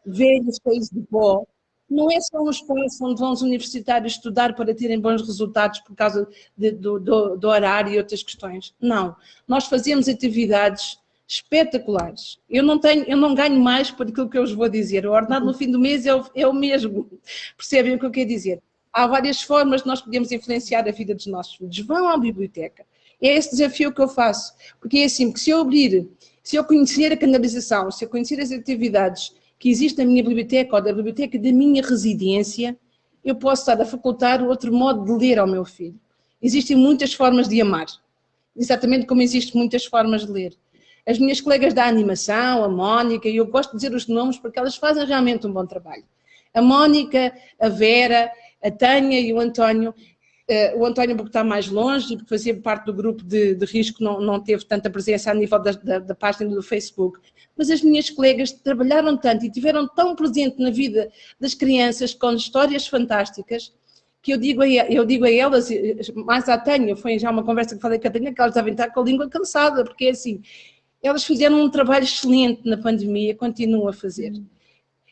velhos, cheios de pó. Não é só um espaço onde vão os universitários estudar para terem bons resultados por causa do horário e outras questões. Não, nós fazemos atividades espetaculares. Eu não ganho mais por aquilo que eu vos vou dizer. O ordenado no fim do mês é o mesmo. Percebem o que eu quero dizer? Há várias formas de nós podemos influenciar a vida dos nossos filhos. Vão à biblioteca. É esse desafio que eu faço. Porque é assim, que se eu conhecer a canalização, se eu conhecer as atividades que existem na minha biblioteca ou da biblioteca da minha residência, eu posso estar a facultar outro modo de ler ao meu filho. Existem muitas formas de amar. Exatamente como existem muitas formas de ler. As minhas colegas da animação, a Mónica, e eu gosto de dizer os nomes porque elas fazem realmente um bom trabalho. A Mónica, a Vera, a Tânia e o António porque está mais longe e porque fazia parte do grupo de risco, não teve tanta presença a nível da página do Facebook. Mas as minhas colegas trabalharam tanto e tiveram tão presente na vida das crianças com histórias fantásticas que eu digo a elas, mais à Tânia, foi já uma conversa que falei com a Tânia, que elas devem estar com a língua cansada, porque é assim, elas fizeram um trabalho excelente na pandemia, continuam a fazer.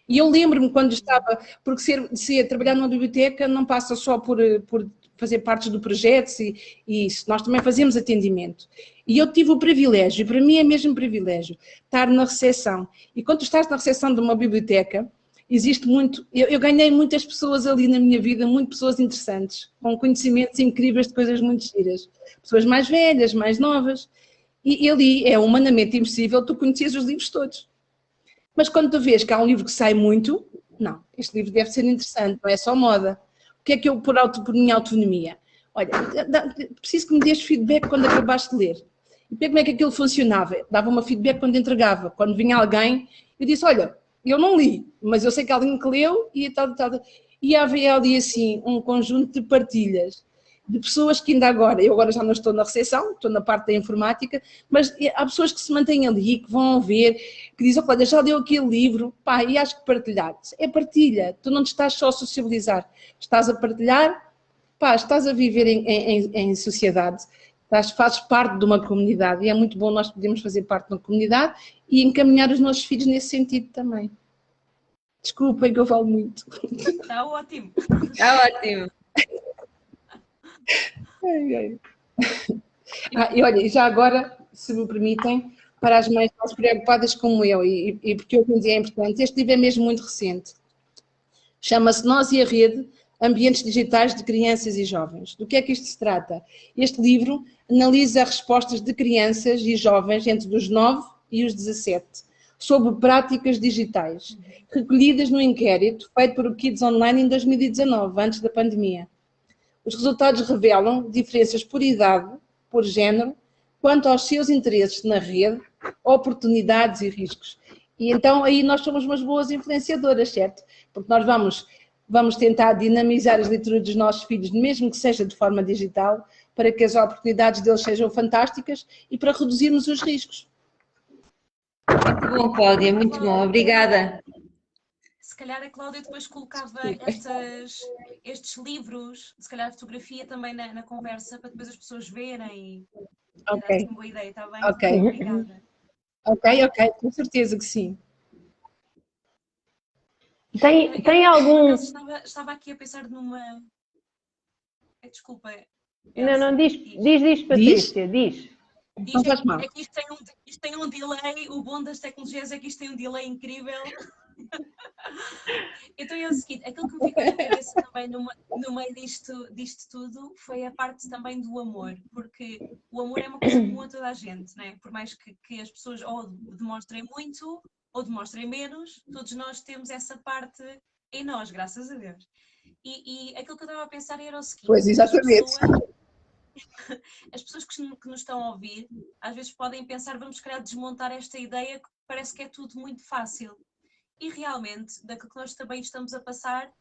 E eu lembro-me quando estava, porque trabalhar numa biblioteca não passa só por fazer parte do projeto e isso, nós também fazemos atendimento. E eu tive o privilégio, e para mim é mesmo um privilégio, estar na recepção. E quando tu estás na recepção de uma biblioteca, existe muito, eu ganhei muitas pessoas ali na minha vida, muitas pessoas interessantes, com conhecimentos incríveis de coisas muito giras. Pessoas mais velhas, mais novas. E ali é humanamente impossível tu conheces os livros todos. Mas quando tu vês que há um livro que sai muito, não, este livro deve ser interessante, não é só moda. O que é que eu, por minha autonomia? Olha, preciso que me dês feedback quando acabaste de ler. E como é que aquilo funcionava? Dava uma feedback quando entregava. Quando vinha alguém, eu disse, olha, eu não li, mas eu sei que alguém que leu e tal. E havia ali assim um conjunto de partilhas de pessoas que ainda agora, eu agora já não estou na recepção, estou na parte da informática, mas há pessoas que se mantêm ali, que vão ver, que dizem, olha, já leu aquele livro, pá, e acho que partilhar. É partilha, tu não te estás só a socializar, estás a partilhar, pá, estás a viver em sociedade, fazes parte de uma comunidade e é muito bom nós podermos fazer parte de uma comunidade e encaminhar os nossos filhos nesse sentido também. Desculpem que eu falo muito. Está ótimo. Está ótimo. E olha, já agora, se me permitem, para as mães mais preocupadas como eu, e porque hoje em dia é importante, este livro é mesmo muito recente. Chama-se Nós e a Rede, Ambientes Digitais de Crianças e Jovens. Do que é que isto se trata? Este livro analisa respostas de crianças e jovens entre os 9 e os 17, sobre práticas digitais, recolhidas no inquérito feito por o Kids Online em 2019, antes da pandemia. Os resultados revelam diferenças por idade, por género, quanto aos seus interesses na rede, oportunidades e riscos. E então aí nós somos umas boas influenciadoras, certo? Porque nós vamos tentar dinamizar as leituras dos nossos filhos, mesmo que seja de forma digital, para que as oportunidades deles sejam fantásticas e para reduzirmos os riscos. Muito bom, Cláudia, muito bom, obrigada. Se calhar a Cláudia depois colocava estes livros, se calhar a fotografia também na conversa, para depois as pessoas verem. Ok. Uma boa ideia, está bem? Ok. Obrigada. Ok, com certeza que sim. Tem algum... Estava aqui a pensar numa... Desculpa. Não, diz, Patrícia, diz. Não faz mal. É que isto tem um delay, o bom das tecnologias é que isto tem um delay incrível. Então é o seguinte, aquilo que me ficou na cabeça também no meio disto tudo foi a parte também do amor, porque o amor é uma coisa comum a toda a gente, né? Por mais que as pessoas ou demonstrem muito ou demonstrem menos, todos nós temos essa parte em nós, graças a Deus. E aquilo que eu estava a pensar era o seguinte, pois, exatamente. As pessoas que nos estão a ouvir, às vezes podem pensar, vamos querer desmontar esta ideia que parece que é tudo muito fácil. E realmente, daquilo que nós também estamos a passar,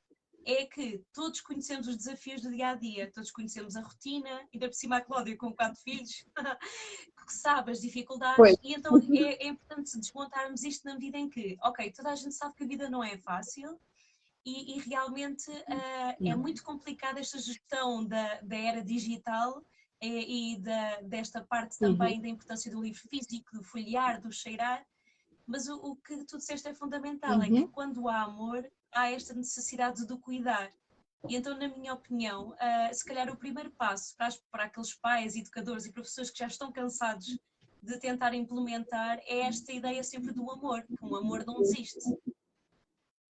é que todos conhecemos os desafios do dia-a-dia, todos conhecemos a rotina, ainda por cima a Cláudia com 4 filhos, que sabe as dificuldades, pois. E então é importante desmontarmos isto na medida em que, ok, toda a gente sabe que a vida não é fácil, e realmente é muito complicada esta gestão da era digital e desta parte também da importância do livro físico, do folhear, do cheirar, mas o que tu disseste é fundamental, é que quando há amor, há esta necessidade de cuidar. E então, na minha opinião, se calhar o primeiro passo para aqueles pais, educadores e professores que já estão cansados de tentar implementar é esta ideia sempre do amor, que um amor não existe.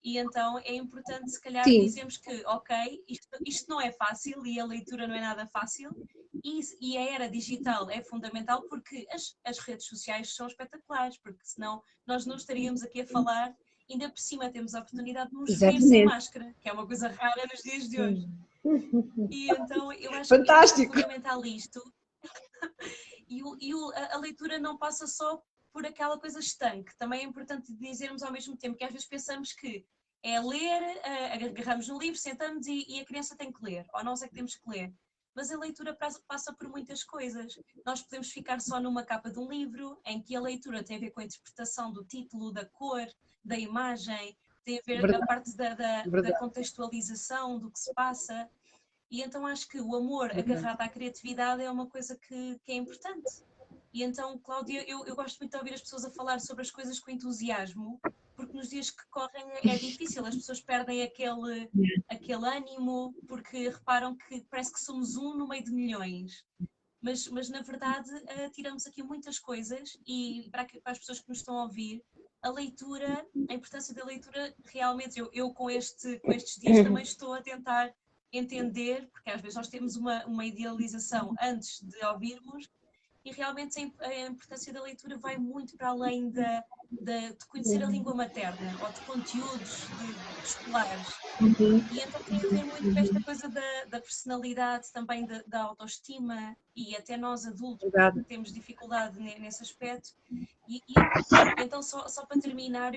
E então é importante, se calhar, dizermos que, ok, isto não é fácil e a leitura não é nada fácil e a era digital é fundamental porque as redes sociais são espetaculares, porque senão nós não estaríamos aqui a falar, ainda por cima temos a oportunidade de nos ver sem máscara, que é uma coisa rara nos dias de hoje. E então eu acho que é fundamental isto. E a leitura não passa só por aquela coisa estanque. Também é importante dizermos ao mesmo tempo que às vezes pensamos que é ler, agarramos no livro, sentamos e a criança tem que ler, ou nós é que temos que ler. Mas a leitura passa por muitas coisas. Nós podemos ficar só numa capa de um livro, em que a leitura tem a ver com a interpretação do título, da cor, da imagem, tem a ver com a parte da contextualização do que se passa. E então acho que o amor agarrado à criatividade é uma coisa que é importante. E então, Cláudia, eu gosto muito de ouvir as pessoas a falar sobre as coisas com entusiasmo, porque nos dias que correm é difícil, as pessoas perdem aquele ânimo, porque reparam que parece que somos um no meio de milhões. Mas na verdade, tiramos aqui muitas coisas e para as pessoas que nos estão a ouvir, a leitura, a importância da leitura, realmente, eu com estes dias também estou a tentar entender, porque às vezes nós temos uma idealização antes de ouvirmos, e realmente a importância da leitura vai muito para além de conhecer a língua materna ou de conteúdos escolares. E então tem a ver muito com esta coisa da personalidade, também da autoestima, e até nós adultos temos dificuldade nesse aspecto. E então, só para terminar,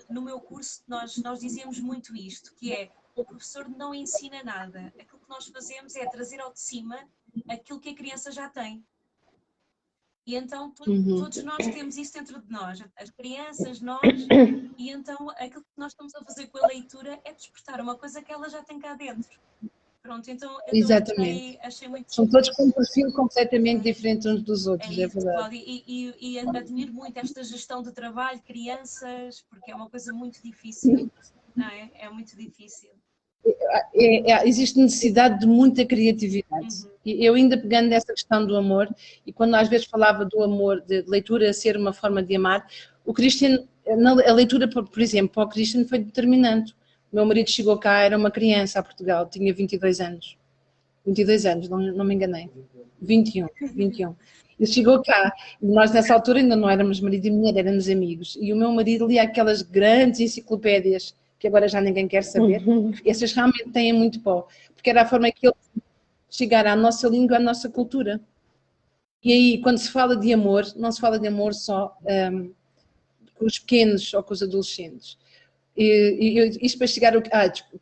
no meu curso nós dizemos muito isto, que é: o professor não ensina nada, aquilo que nós fazemos é trazer ao de cima aquilo que a criança já tem. E então todos nós temos isso dentro de nós, as crianças, nós, e então aquilo que nós estamos a fazer com a leitura é despertar uma coisa que ela já tem cá dentro. Pronto, então exatamente. Achei muito... São todos com um perfil completamente diferente uns dos outros, é verdade. Cláudia, e admiro muito esta gestão de trabalho, crianças, porque é uma coisa muito difícil, não é? É muito difícil. Existe necessidade de muita criatividade. Eu ainda pegando nessa questão do amor, e quando às vezes falava do amor, de leitura ser uma forma de amar, o Christian, a leitura, por exemplo, para o Christian foi determinante. O meu marido chegou cá, era uma criança a Portugal, tinha 22 anos. 22 anos, não me enganei. 21. Ele chegou cá, e nós nessa altura ainda não éramos marido e mulher, éramos amigos. E o meu marido lia aquelas grandes enciclopédias, que agora já ninguém quer saber. Essas realmente têm muito pó, porque era a forma que ele chegar à nossa língua, à nossa cultura. E aí, quando se fala de amor, não se fala de amor só com os pequenos ou com os adolescentes. Isto para chegar...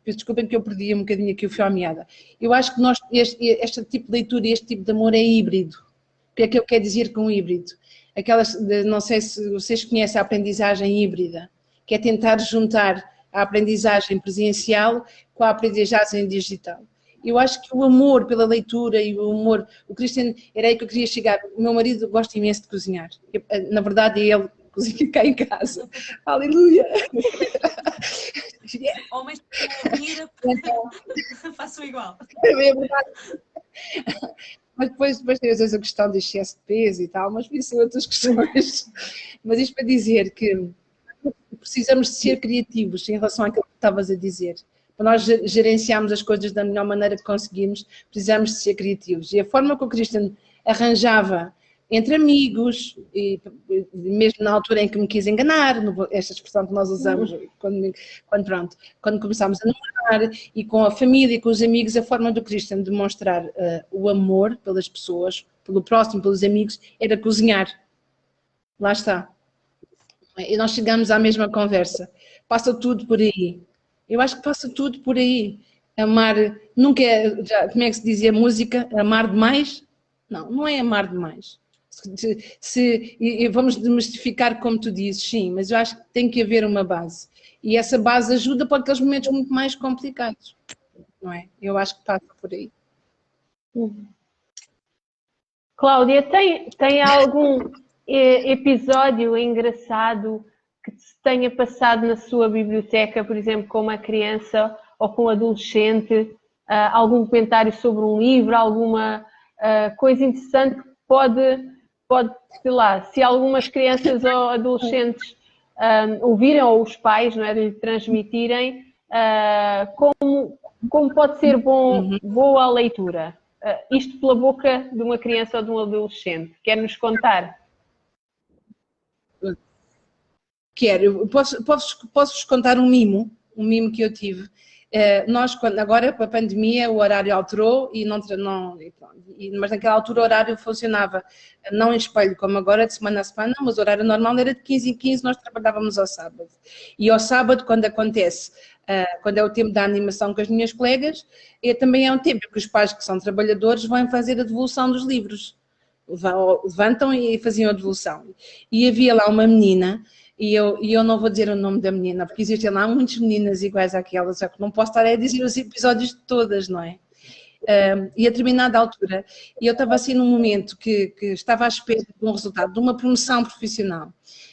desculpem que eu perdi um bocadinho aqui o fio à meada. Eu acho que este tipo de leitura e este tipo de amor é híbrido. O que é que eu quero dizer com híbrido? Não sei se vocês conhecem a aprendizagem híbrida, que é tentar juntar a aprendizagem presencial com a aprendizagem digital. Eu acho que o amor pela leitura e o amor... O Christian, era aí que eu queria chegar. O meu marido gosta imenso de cozinhar. Na verdade, é ele que cozinha cá em casa. Aleluia! Homens que ouvir, façam igual. É verdade. Mas depois tem às vezes a questão de excesso de peso e tal, mas isso são outras questões. Mas isto para dizer que precisamos de ser criativos em relação àquilo que estavas a dizer. Para nós gerenciarmos as coisas da melhor maneira que conseguimos, precisamos de ser criativos. E a forma que o Christian arranjava entre amigos, e mesmo na altura em que me quis enganar, esta expressão que nós usamos quando começámos a namorar, e com a família e com os amigos, a forma do Christian demonstrar o amor pelas pessoas, pelo próximo, pelos amigos, era cozinhar. Lá está. E nós chegamos à mesma conversa. Passa tudo por aí. Eu acho que passa tudo por aí. Amar, nunca é, como é que se dizia música? Amar demais? Não, não é amar demais. Vamos demestificar como tu dizes, sim, mas eu acho que tem que haver uma base. E essa base ajuda para aqueles momentos muito mais complicados. Não é? Eu acho que passa por aí. Cláudia, tem algum episódio engraçado que se tenha passado na sua biblioteca, por exemplo, com uma criança ou com um adolescente, algum comentário sobre um livro, alguma coisa interessante que pode, sei lá, se algumas crianças ou adolescentes ouvirem, ou os pais, não é, de lhe transmitirem, como pode ser boa a leitura? Isto pela boca de uma criança ou de um adolescente. Quer-nos contar? Quero. Posso-vos contar um mimo que eu tive. Nós, agora com a pandemia, o horário alterou, mas naquela altura o horário funcionava não em espelho como agora, de semana a semana, mas o horário normal era de 15 em 15, nós trabalhávamos ao sábado. E ao sábado, quando acontece, quando é o tempo da animação com as minhas colegas, também é um tempo que os pais que são trabalhadores vão fazer a devolução dos livros. Levantam e faziam a devolução. E havia lá uma menina, e eu não vou dizer o nome da menina, porque existem lá muitas meninas iguais àquela, só que não posso estar a dizer os episódios de todas, não é? E a determinada altura, eu estava assim num momento que estava à espera de um resultado, de uma promoção profissional.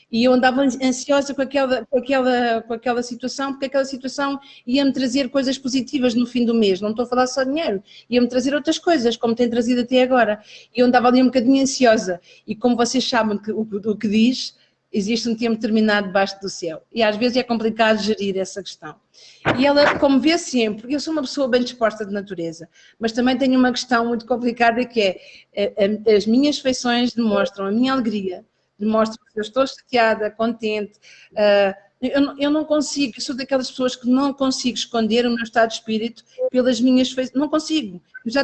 E eu andava ansiosa com aquela situação, porque aquela situação ia-me trazer coisas positivas no fim do mês. Não estou a falar só de dinheiro, ia-me trazer outras coisas, como tem trazido até agora. E eu andava ali um bocadinho ansiosa. E como vocês sabem o que diz, existe um tempo determinado debaixo do céu. E às vezes é complicado gerir essa questão. E ela, como vê sempre, eu sou uma pessoa bem disposta de natureza, mas também tenho uma questão muito complicada que é, as minhas feições demonstram a minha alegria, demonstram que eu estou chateada, contente. Eu não consigo, eu sou daquelas pessoas que não consigo esconder o meu estado de espírito pelas minhas feições. Não consigo. Eu já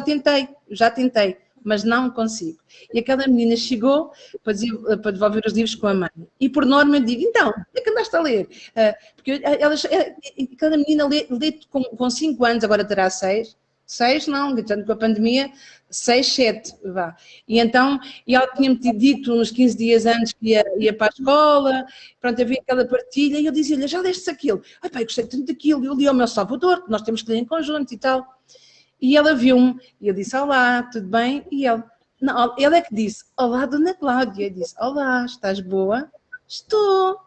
tentei, mas não consigo. E aquela menina chegou para devolver os livros com a mãe. E por norma eu digo, então, o que é que andaste a ler? Porque cada menina lê com 5 anos, agora terá 6. 6 não, tanto com a pandemia, 6, 7, vá. E então, ela tinha-me dito uns 15 dias antes que ia para a escola, pronto, havia aquela partilha, e eu dizia-lhe, já leste aquilo? Ai pai, gostei tanto daquilo, eu li ao meu Salvador, que nós temos que ler em conjunto e tal. E ela viu-me, e eu disse, olá, tudo bem? E ele é que disse, olá, dona Cláudia. Eu disse, olá, estás boa? Estou.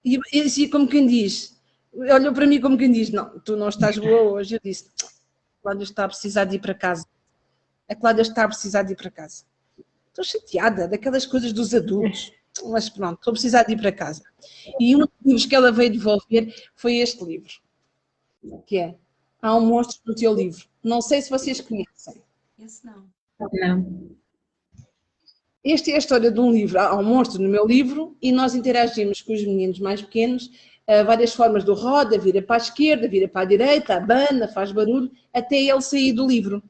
E assim, como quem diz, olhou para mim como quem diz, não, tu não estás boa hoje. Eu disse, a Cláudia está a precisar de ir para casa. A Cláudia está a precisar de ir para casa. Estou chateada daquelas coisas dos adultos, mas pronto, estou a precisar de ir para casa. E um dos livros que ela veio devolver foi este livro, que é Há um Monstro no Teu Livro. Não sei se vocês conhecem. Esse não. Não. Esta é a história de um livro. Há um monstro no meu livro e nós interagimos com os meninos mais pequenos, várias formas do roda, vira para a esquerda, vira para a direita, abana, faz barulho, até ele sair do livro.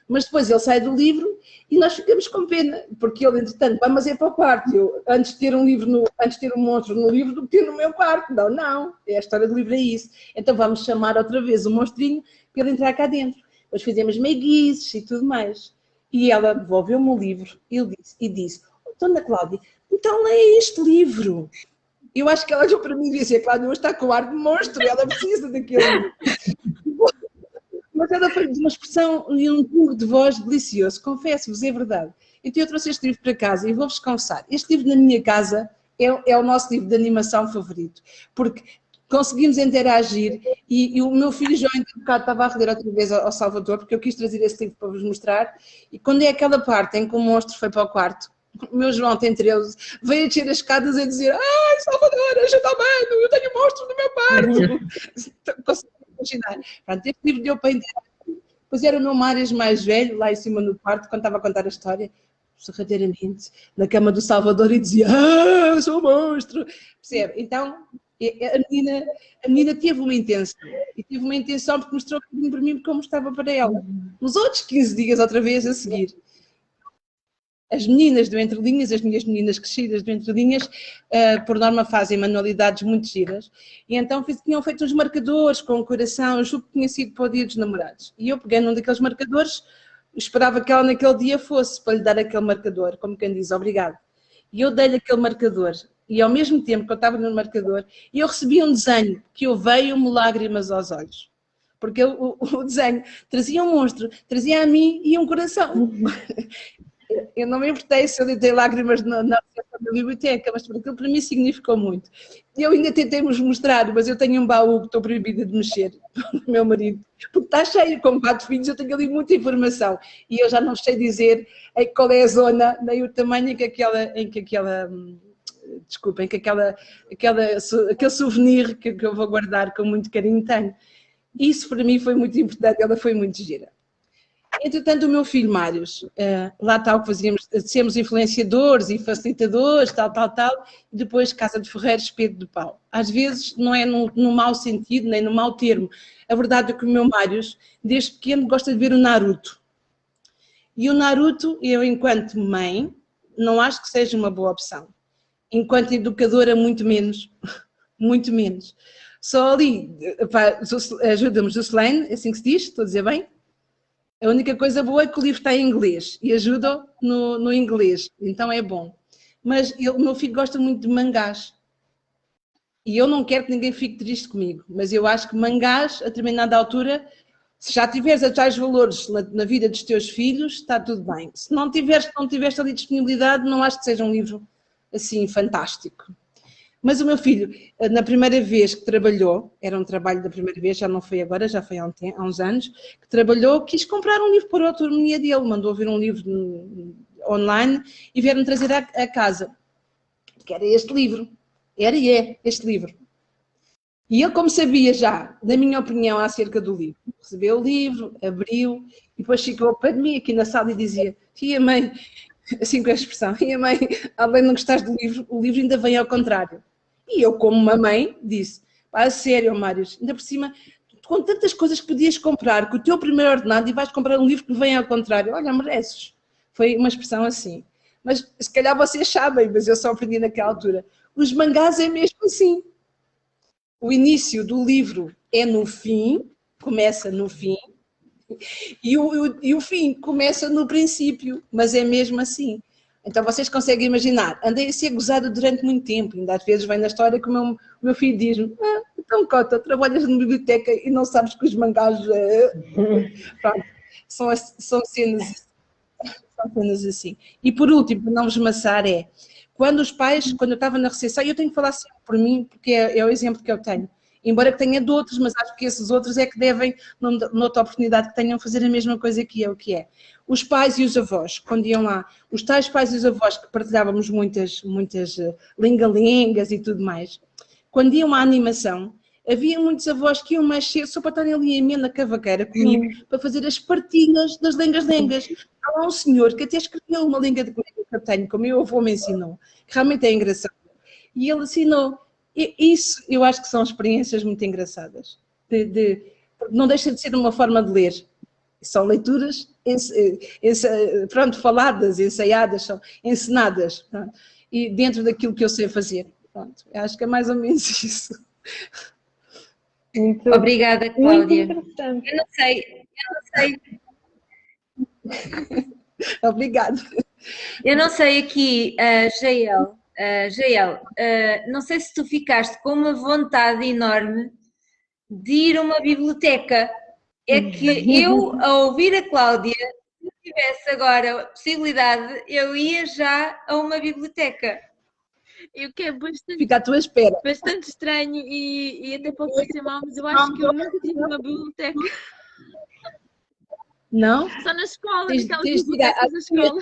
Mas depois ele sai do livro e nós ficamos com pena, porque ele, entretanto, vai, mas é para o quarto. Eu, antes de ter um monstro no livro do que ter no meu quarto. Não, a história do livro é isso. Então vamos chamar outra vez o monstrinho para ele entrar cá dentro. Depois fizemos meiguices e tudo mais. E ela devolveu-me o livro e disse, dona Cláudia, então leia este livro. Eu acho que ela olhou para mim e disse, a Cláudia hoje está com o ar de monstro, ela precisa daquele livro. Mas ela foi de uma expressão e um timbre de voz delicioso, confesso-vos, é verdade. Então eu trouxe este livro para casa e vou-vos confessar, este livro na minha casa é o nosso livro de animação favorito, porque conseguimos interagir e o meu filho João, em bocado, estava a reler outra vez ao Salvador, porque eu quis trazer esse livro para vos mostrar, e quando é aquela parte em que o monstro foi para o quarto, O meu João tem 13, veio a descer as escadas a dizer: ai, Salvador, ajuda-me, eu tenho monstro no meu quarto. Consigo imaginar. Pronto, este livro deu para entender. Depois era o meu Márias mais velho, lá em cima no quarto, quando estava a contar a história, sorrateiramente, na cama do Salvador, e dizia: ah, eu sou um monstro. Percebe? Então, a menina teve uma intenção. E teve uma intenção porque mostrou para mim como estava para ela. Nos outros 15 dias, outra vez, a seguir. As meninas do Entre Linhas, as minhas meninas crescidas do Entre Linhas, por norma fazem manualidades muito giras, e então tinham feito uns marcadores com o coração, eu julgo que tinha sido para o dia dos namorados. E eu peguei num daqueles marcadores, esperava que ela naquele dia fosse para lhe dar aquele marcador, como quem diz, obrigado. E eu dei-lhe aquele marcador, e ao mesmo tempo que eu estava no marcador, eu recebi um desenho que eu veio-me lágrimas aos olhos. Porque o desenho trazia um monstro, trazia a mim e um coração. Eu não me importei se eu deitei lágrimas na biblioteca, mas aquilo para mim significou muito. Eu ainda tentei vos mostrar, mas eu tenho um baú que estou proibida de mexer, do meu marido, porque está cheio, com 4 filhos, eu tenho ali muita informação e eu já não sei dizer qual é a zona, nem o tamanho aquele souvenir que eu vou guardar com muito carinho tenho. Isso para mim foi muito importante, ela foi muito gira. Entretanto, o meu filho Mários, lá está o que fazíamos, sermos influenciadores e facilitadores, tal, e depois Casa de Ferreiros, espeto de pau. Às vezes não é no mau sentido, nem no mau termo. A verdade é que o meu Mários, desde pequeno, gosta de ver o Naruto. E o Naruto, eu enquanto mãe, não acho que seja uma boa opção. Enquanto educadora, muito menos. Muito menos. Só ali, ajuda-me, Juscelene, é assim que se diz? Estou a dizer bem? A única coisa boa é que o livro está em inglês e ajuda no inglês, então é bom. Mas o meu filho gosta muito de mangás. E eu não quero que ninguém fique triste comigo, mas eu acho que mangás, a determinada altura, se já tiveres a tais valores na vida dos teus filhos, está tudo bem. Se não tiveres ali disponibilidade, não acho que seja um livro assim fantástico. Mas o meu filho, na primeira vez que trabalhou, era um trabalho da primeira vez, já não foi agora, já foi há uns anos, que trabalhou, quis comprar um livro para a autonomia dele, mandou vir um livro online e vieram trazer à casa, que era este livro, era e é este livro. E ele, como sabia já, na minha opinião, acerca do livro, recebeu o livro, abriu, e depois ficou para mim aqui na sala e dizia: tia mãe, assim com a expressão, tia mãe, além de não gostares do livro, o livro ainda vem ao contrário. E eu, como uma mãe, disse: pá, a sério, Mários, ainda por cima, com tantas coisas que podias comprar, com o teu primeiro ordenado, e vais comprar um livro que vem ao contrário, olha, mereces. Foi uma expressão assim. Mas se calhar vocês sabem, mas eu só aprendi naquela altura. Os mangás é mesmo assim. O início do livro é no fim, começa no fim, e o fim começa no princípio, mas é mesmo assim. Então vocês conseguem imaginar, andei a ser gozada durante muito tempo, ainda às vezes vem na história que o meu filho diz-me: então Cota, trabalhas na biblioteca e não sabes que os mangás... Pronto, são cenas assim. E por último, para não vos maçar, quando os pais, quando eu estava na recepção, eu tenho que falar sempre por mim, porque é o exemplo que eu tenho. Embora que tenha de outros, mas acho que esses outros é que devem, noutra oportunidade que tenham, fazer a mesma coisa que eu, que é. Os pais e os avós, quando iam lá, os tais pais e os avós que partilhávamos muitas lingalingas e tudo mais, quando iam à animação, havia muitos avós que iam mais cedo só para estarem ali a meia na cavaqueira comigo, para fazer as partilhas das lengas-lengas. Há lá um senhor que até escreveu uma lenga de colega que eu tenho, como o meu avô me ensinou, que realmente é engraçado. E ele ensinou. Isso eu acho que são experiências muito engraçadas. Não deixa de ser uma forma de ler. São leituras pronto, faladas, ensaiadas, são encenadas. Pronto, e dentro daquilo que eu sei fazer. Pronto, acho que é mais ou menos isso. Muito, obrigada, Cláudia. Muito interessante. Eu não sei. Obrigada. Eu não sei aqui, Jael, não sei se tu ficaste com uma vontade enorme de ir a uma biblioteca. É que eu, a ouvir a Cláudia, se tivesse agora a possibilidade, eu ia já a uma biblioteca. Eu que é bastante, fica à tua espera. Bastante estranho e até pode parecer mal, mas eu acho que eu nunca tive uma biblioteca. Não? Só na escola, Tens naquelas de ir bibliotecas da escola.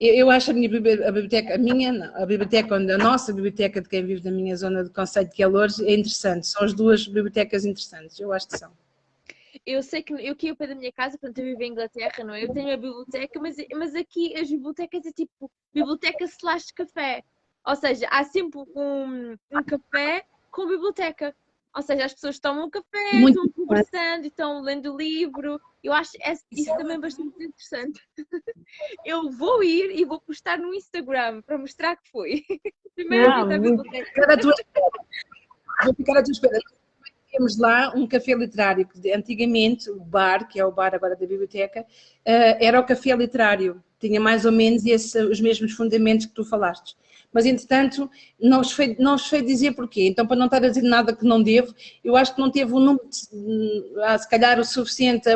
Eu acho a biblioteca, não, a biblioteca, a nossa biblioteca de quem vive na minha zona de Concelho de Quelores é interessante. São as duas bibliotecas interessantes, eu acho que são. Eu sei que eu aqui ao pé da minha casa, portanto, eu vivo em Inglaterra, não é? Eu tenho a biblioteca, mas aqui as bibliotecas é tipo biblioteca / café. Ou seja, há sempre um café com biblioteca. Ou seja, as pessoas tomam café, Muito estão conversando, estão lendo o livro. Eu acho isso também bastante interessante. Eu vou ir e vou postar no Instagram para mostrar que foi. Primeiro Não, vez à muito- biblioteca. Ficar à tua espera. Vou ficar à tua espera. Temos lá um café literário, que antigamente o bar, que é o bar agora da biblioteca, era o café literário. Tinha mais ou menos os mesmos fundamentos que tu falaste. Mas, entretanto, não vos sei dizer porquê. Então, para não estar a dizer nada que não devo, eu acho que não teve um número, se calhar, o suficiente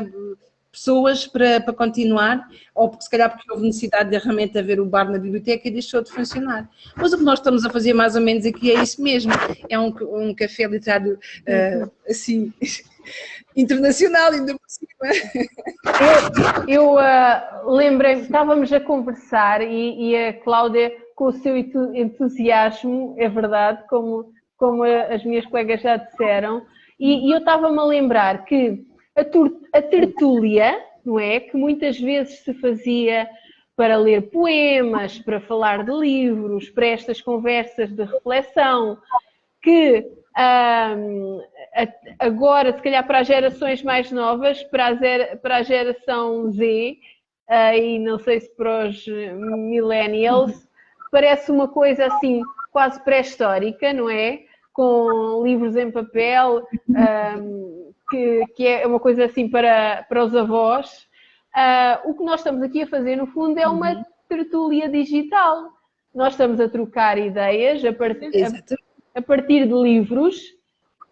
pessoas para continuar, ou porque, se calhar porque houve necessidade de realmente haver o bar na biblioteca e deixou de funcionar. Mas o que nós estamos a fazer mais ou menos aqui é isso mesmo. É um café literário assim, internacional, ainda por cima. Eu lembrei-me, estávamos a conversar e a Cláudia, com o seu entusiasmo, é verdade, como as minhas colegas já disseram, e eu estava-me a lembrar que a tertúlia, não é? Que muitas vezes se fazia para ler poemas, para falar de livros, para estas conversas de reflexão, que agora, se calhar para as gerações mais novas, para a geração Z, e não sei se para os millennials, parece uma coisa assim quase pré-histórica, não é? Com livros em papel, que é uma coisa assim para os avós. O que nós estamos aqui a fazer, no fundo, é uma tertúlia digital. Nós estamos a trocar ideias a partir de livros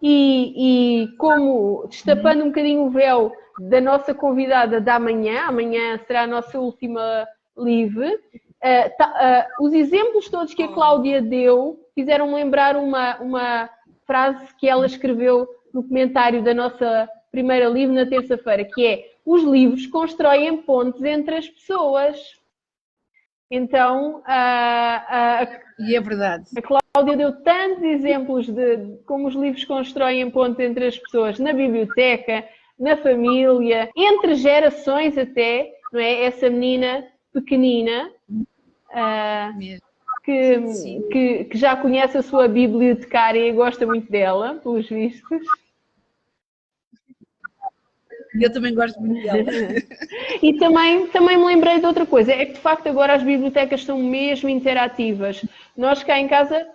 e como destapando um bocadinho o véu da nossa convidada da amanhã será a nossa última live, os exemplos todos que a Cláudia deu fizeram-me lembrar uma frase que ela escreveu no comentário da nossa primeira live na terça-feira, que é: os livros constroem pontes entre as pessoas. Então, e é verdade. A Cláudia deu tantos exemplos de como os livros constroem pontes entre as pessoas, na biblioteca, na família, entre gerações até, não é? Essa menina pequenina que já conhece a sua bibliotecária e gosta muito dela, pelos vistos. Eu também gosto muito dela. E também me lembrei de outra coisa, é que de facto agora as bibliotecas são mesmo interativas. Nós cá em casa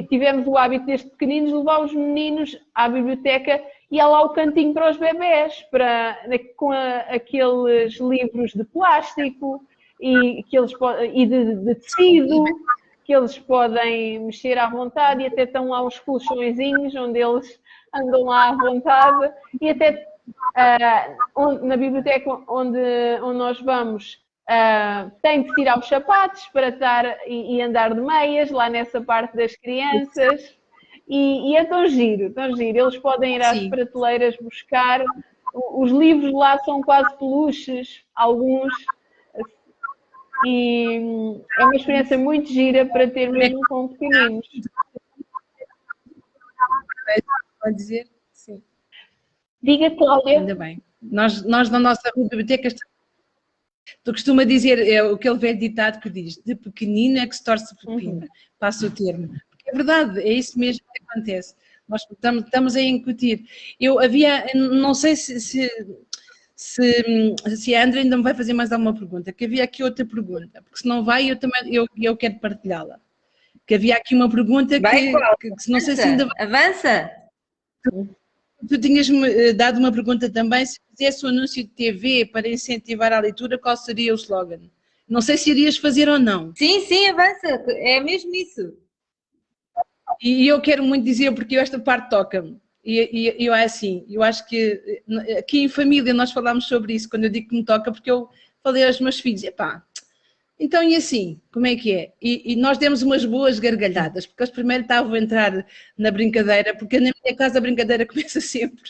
tivemos o hábito desde pequeninos de levar os meninos à biblioteca e há lá o cantinho para os bebés, com aqueles livros de plástico e de tecido, que eles podem mexer à vontade, e até estão lá os colchõezinhos onde eles andam lá à vontade, e até na biblioteca onde nós vamos tem de tirar os sapatos para estar e andar de meias lá nessa parte das crianças, e é tão giro, eles podem ir às prateleiras buscar, os livros lá são quase peluches, alguns, e é uma experiência muito gira para ter mesmo com pequeninos. Pode dizer? Sim. Diga, Cláudia. Ainda bem. Nós na nossa biblioteca, tu costuma dizer, é aquele velho ditado que diz: de pequenino é que se torce pepino, passa o termo. Porque é verdade, é isso mesmo que acontece. Nós estamos a incutir. Não sei se a Andrea ainda me vai fazer mais alguma pergunta, que havia aqui outra pergunta, porque se não vai, eu quero partilhá-la. Que havia aqui uma pergunta que não sei se ainda... Avança! Tu tinhas-me dado uma pergunta também, se fizesse um anúncio de TV para incentivar a leitura, qual seria o slogan? Não sei se irias fazer ou não. Sim, avança, é mesmo isso. E eu quero muito dizer, porque esta parte toca-me. E eu é assim, eu acho que aqui em família nós falámos sobre isso, quando eu digo que me toca, porque eu falei aos meus filhos, epá, Então, e assim, como é que é? E nós demos umas boas gargalhadas, porque eles primeiro estavam a entrar na brincadeira, porque na minha casa a brincadeira começa sempre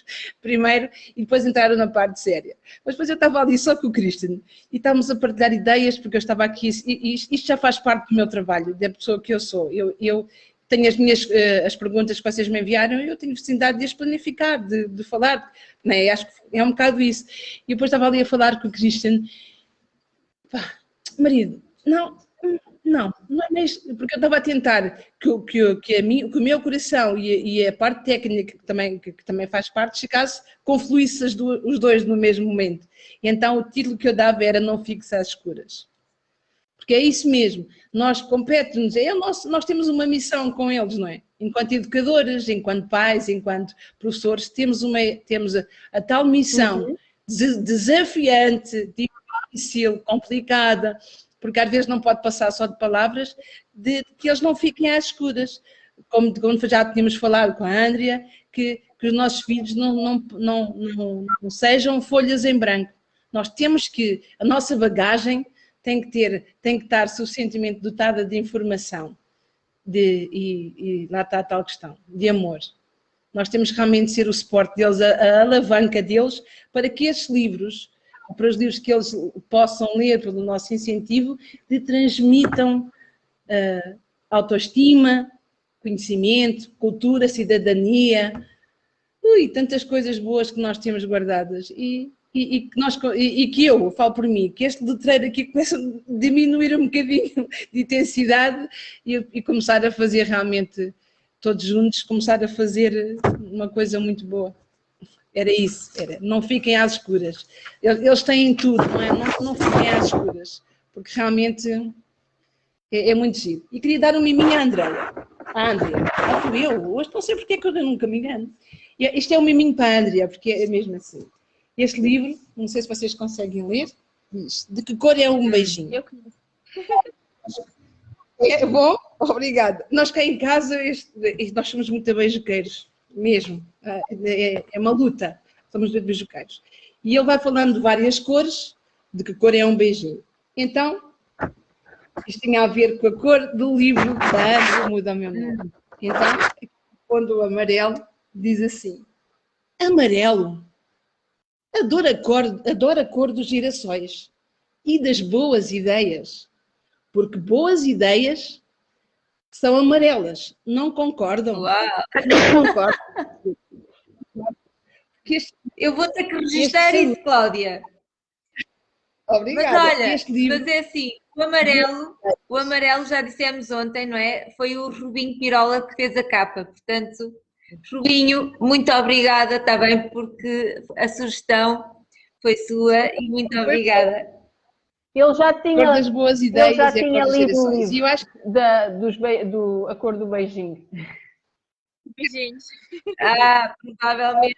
primeiro e depois entraram na parte séria. Mas depois eu estava ali só com o Christian e estávamos a partilhar ideias, porque eu estava aqui, e isto já faz parte do meu trabalho, da pessoa que eu sou. Eu tenho as perguntas que vocês me enviaram e eu tenho necessidade de as planificar, de falar, não é? Acho que é um bocado isso. E depois estava ali a falar com o Christian. Marido, não é mesmo, porque eu estava a tentar que o meu coração e a parte técnica que também faz parte, chegasse, confluísse os dois no mesmo momento. E então o título que eu dava era Não Fiques às Escuras. Porque é isso mesmo, nós compete-nos, nós temos uma missão com eles, não é? Enquanto educadores, enquanto pais, enquanto professores, temos a tal missão desafiante, difícil, complicada, porque às vezes não pode passar só de palavras, de que eles não fiquem às escuras. Como já tínhamos falado com a Andrea, que os nossos filhos não sejam folhas em branco. Nós temos que, a nossa bagagem tem que estar suficientemente dotada de informação, e lá está a tal questão, de amor. Nós temos que realmente ser o suporte deles, a alavanca deles, para que estes livros, para os livros que eles possam ler pelo nosso incentivo, lhe transmitam autoestima, conhecimento, cultura, cidadania, tantas coisas boas que nós temos guardadas. E que eu falo por mim, que este letreiro aqui começa a diminuir um bocadinho de intensidade e começar a fazer realmente, todos juntos, começar a fazer uma coisa muito boa. Era isso, não fiquem às escuras. Eles têm tudo, não é? Não fiquem às escuras, porque realmente é muito giro. E queria dar um miminho à Andrea. À Andrea, fui eu, hoje não sei porque é que eu nunca me engano. Isto é um miminho para a Andrea, porque é mesmo assim. Este livro, não sei se vocês conseguem ler, diz: De que cor é um beijinho? Eu conheço. É bom? Obrigada. Nós cá em casa, nós somos muito beijoqueiros, mesmo. É uma luta, somos muito beijoqueiros. E ele vai falando de várias cores, de que cor é um beijinho. Então, isto tinha a ver com a cor do livro da Andrea Muda o Meu Nome. Então, quando o amarelo diz assim: amarelo. Adoro a cor dos girassóis e das boas ideias, porque boas ideias são amarelas. Não concordam? Uau! Não concordam. Eu vou ter que registrar isso, Cláudia. Obrigada. Mas olha, mas é assim, o amarelo já dissemos ontem, não é? Foi o Rubinho Pirola que fez a capa, portanto, Rubinho, muito obrigada, está bem, porque a sugestão foi sua e muito obrigada. Ele já Cor tinha, das boas ideias, ele já é a cor tinha dos lido o girassóis. livro E eu acho que a cor do beijinho. Beijinhos. Ah, provavelmente.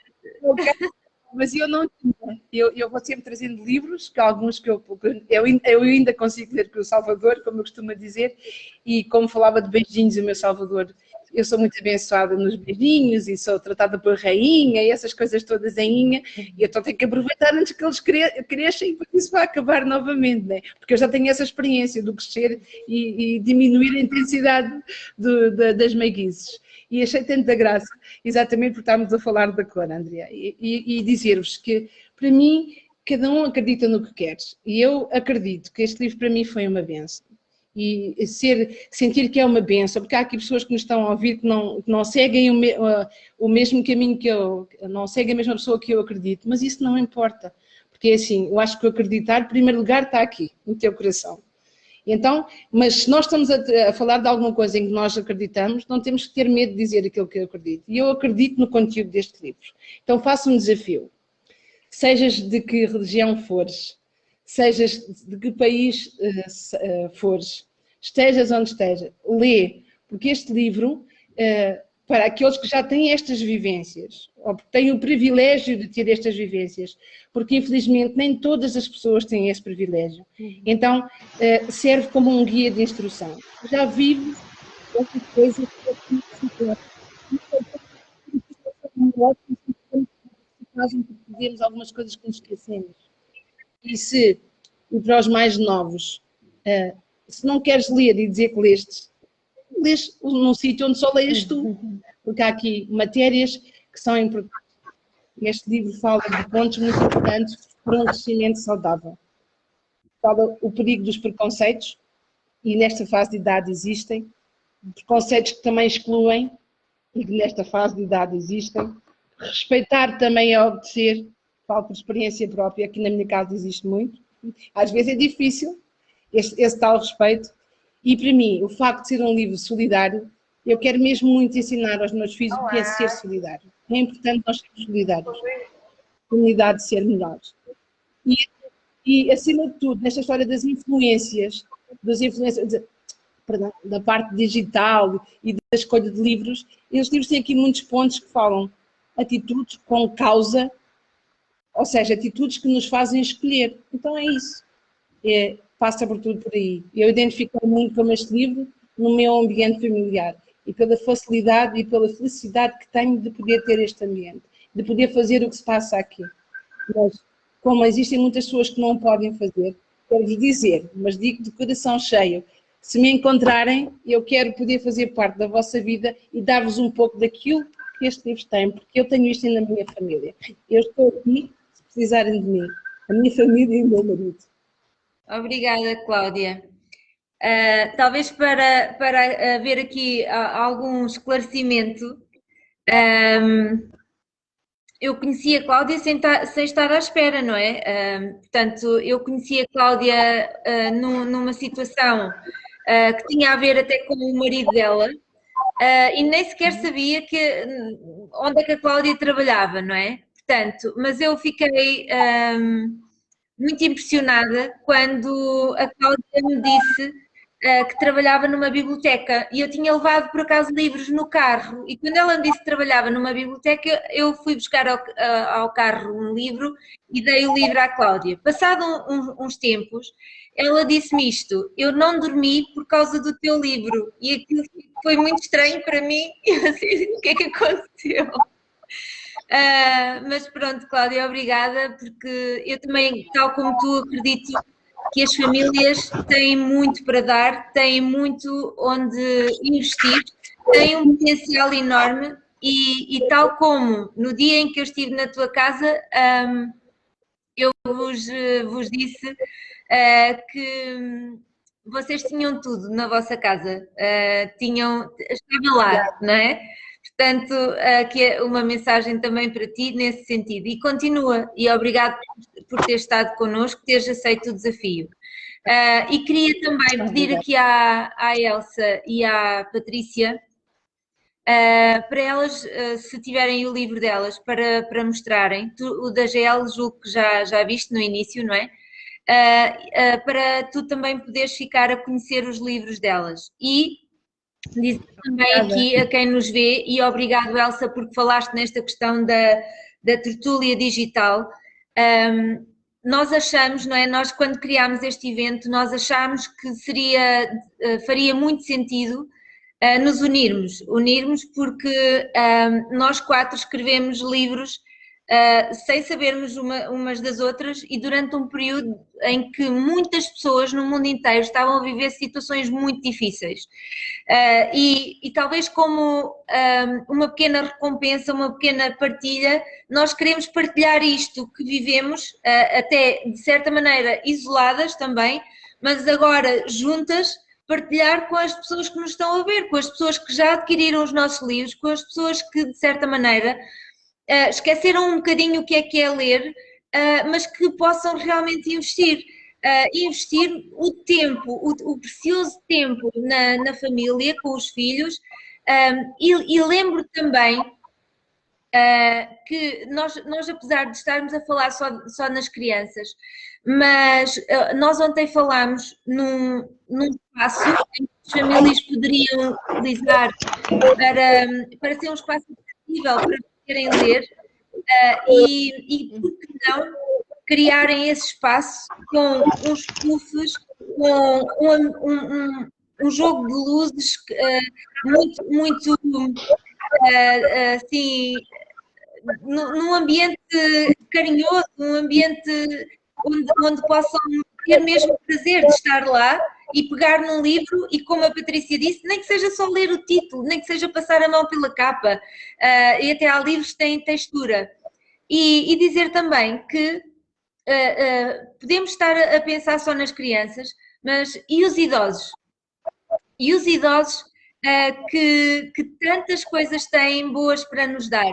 mas eu não tinha. Eu vou sempre trazendo livros, que alguns que eu ainda consigo ler com o Salvador, como eu costumo dizer, e como falava de beijinhos, o meu Salvador, eu sou muito abençoada nos beijinhos e sou tratada por rainha e essas coisas todas em inha, e então tenho que aproveitar antes que eles cresçam e porque isso vai acabar novamente, né? Porque eu já tenho essa experiência do crescer e diminuir a intensidade das meiguices. E achei tanta graça, exatamente porque estávamos a falar da cor, Andrea, e dizer-vos que, para mim, cada um acredita no que quer. E eu acredito que este livro, para mim, foi uma bênção. E sentir que é uma bênção, porque há aqui pessoas que nos estão a ouvir que não seguem o mesmo caminho que eu, não seguem a mesma pessoa que eu acredito, mas isso não importa. Porque é assim, eu acho que o acreditar, em primeiro lugar, está aqui, no teu coração. Então, mas se nós estamos a falar de alguma coisa em que nós acreditamos, não temos que ter medo de dizer aquilo que eu acredito. E eu acredito no conteúdo deste livro. Então faço um desafio. Sejas de que religião fores, sejas de que país fores, estejas onde esteja, lê, porque este livro, para aqueles que já têm estas vivências, ou que têm o privilégio de ter estas vivências, porque infelizmente nem todas as pessoas têm esse privilégio. Então, serve como um guia de instrução. Já vivo outras coisas que fazem que perdemos algumas coisas que nos esquecemos. E para os mais novos, Se não queres ler e dizer que lês num sítio onde só leias tu, porque há aqui matérias que são importantes. Este livro fala de pontos muito importantes para um crescimento saudável. Fala o perigo dos preconceitos, e nesta fase de idade existem, preconceitos que também excluem, e que nesta fase de idade existem. Respeitar também é obedecer, falo por experiência própria, aqui na minha casa existe muito. Às vezes é difícil, esse tal respeito. E para mim, o facto de ser um livro solidário, eu quero mesmo muito ensinar aos meus filhos o que é ser solidário. É importante nós sermos solidários. A comunidade de ser melhores. E, acima de tudo, nesta história das influências, perdão, da parte digital e da escolha de livros, estes livros têm aqui muitos pontos que falam atitudes com causa, ou seja, atitudes que nos fazem escolher. Então é isso. Passa por tudo por aí. Eu identifico muito com este livro no meu ambiente familiar e pela facilidade e pela felicidade que tenho de poder ter este ambiente, de poder fazer o que se passa aqui. Mas, como existem muitas pessoas que não podem fazer, quero-vos dizer, mas digo de coração cheio, se me encontrarem, eu quero poder fazer parte da vossa vida e dar-vos um pouco daquilo que este livro tem, porque eu tenho isto na minha família. Eu estou aqui, se precisarem de mim, a minha família e o meu marido. Obrigada, Cláudia. Talvez para haver aqui algum esclarecimento, eu conheci a Cláudia sem estar à espera, não é? Portanto, eu conheci a Cláudia numa situação que tinha a ver até com o marido dela e nem sequer sabia onde é que a Cláudia trabalhava, não é? Portanto, mas eu fiquei muito impressionada quando a Cláudia me disse que trabalhava numa biblioteca e eu tinha levado por acaso livros no carro e quando ela me disse que trabalhava numa biblioteca eu fui buscar ao carro um livro e dei o livro à Cláudia. Passado uns tempos ela disse-me isto: eu não dormi por causa do teu livro, e aquilo foi muito estranho para mim. Eu assim, o que é que aconteceu? Mas pronto, Cláudia, obrigada, porque eu também, tal como tu, acredito que as famílias têm muito para dar, têm muito onde investir, têm um potencial enorme e tal como no dia em que eu estive na tua casa, eu vos disse que vocês tinham tudo na vossa casa, estava lá, não é? Portanto, aqui é uma mensagem também para ti nesse sentido. E continua, e obrigado por ter estado connosco, teres aceito o desafio. E queria também pedir aqui à Elsa e à Patrícia, para elas, se tiverem o livro delas, para mostrarem. O da GL julgo que já viste no início, não é? Para tu também poderes ficar a conhecer os livros delas. E dizer também aqui a quem nos vê, e obrigado, Elsa, porque falaste nesta questão da tertúlia digital. Nós achamos, não é? Nós quando criámos este evento, nós achámos que faria muito sentido nos unirmos porque nós quatro escrevemos livros sem sabermos umas das outras e durante um período em que muitas pessoas no mundo inteiro estavam a viver situações muito difíceis e talvez como uma pequena recompensa, uma pequena partilha, nós queremos partilhar isto que vivemos, até de certa maneira isoladas também, mas agora juntas, partilhar com as pessoas que nos estão a ver, com as pessoas que já adquiriram os nossos livros, com as pessoas que de certa maneira esqueceram um bocadinho o que é ler, mas que possam realmente investir o tempo, o precioso tempo na família, com os filhos, e lembro também que nós apesar de estarmos a falar só nas crianças, mas nós ontem falámos num espaço em que as famílias poderiam utilizar para ser um espaço acessível para poderem ler e por que não criarem esse espaço com uns puffs, com um jogo de luzes muito assim, num ambiente carinhoso, num ambiente onde possam ter mesmo prazer de estar lá e pegar num livro e, como a Patrícia disse, nem que seja só ler o título, nem que seja passar a mão pela capa, e até há livros que têm textura. E dizer também que podemos estar a pensar só nas crianças, mas e os idosos? E os idosos que tantas coisas têm boas para nos dar.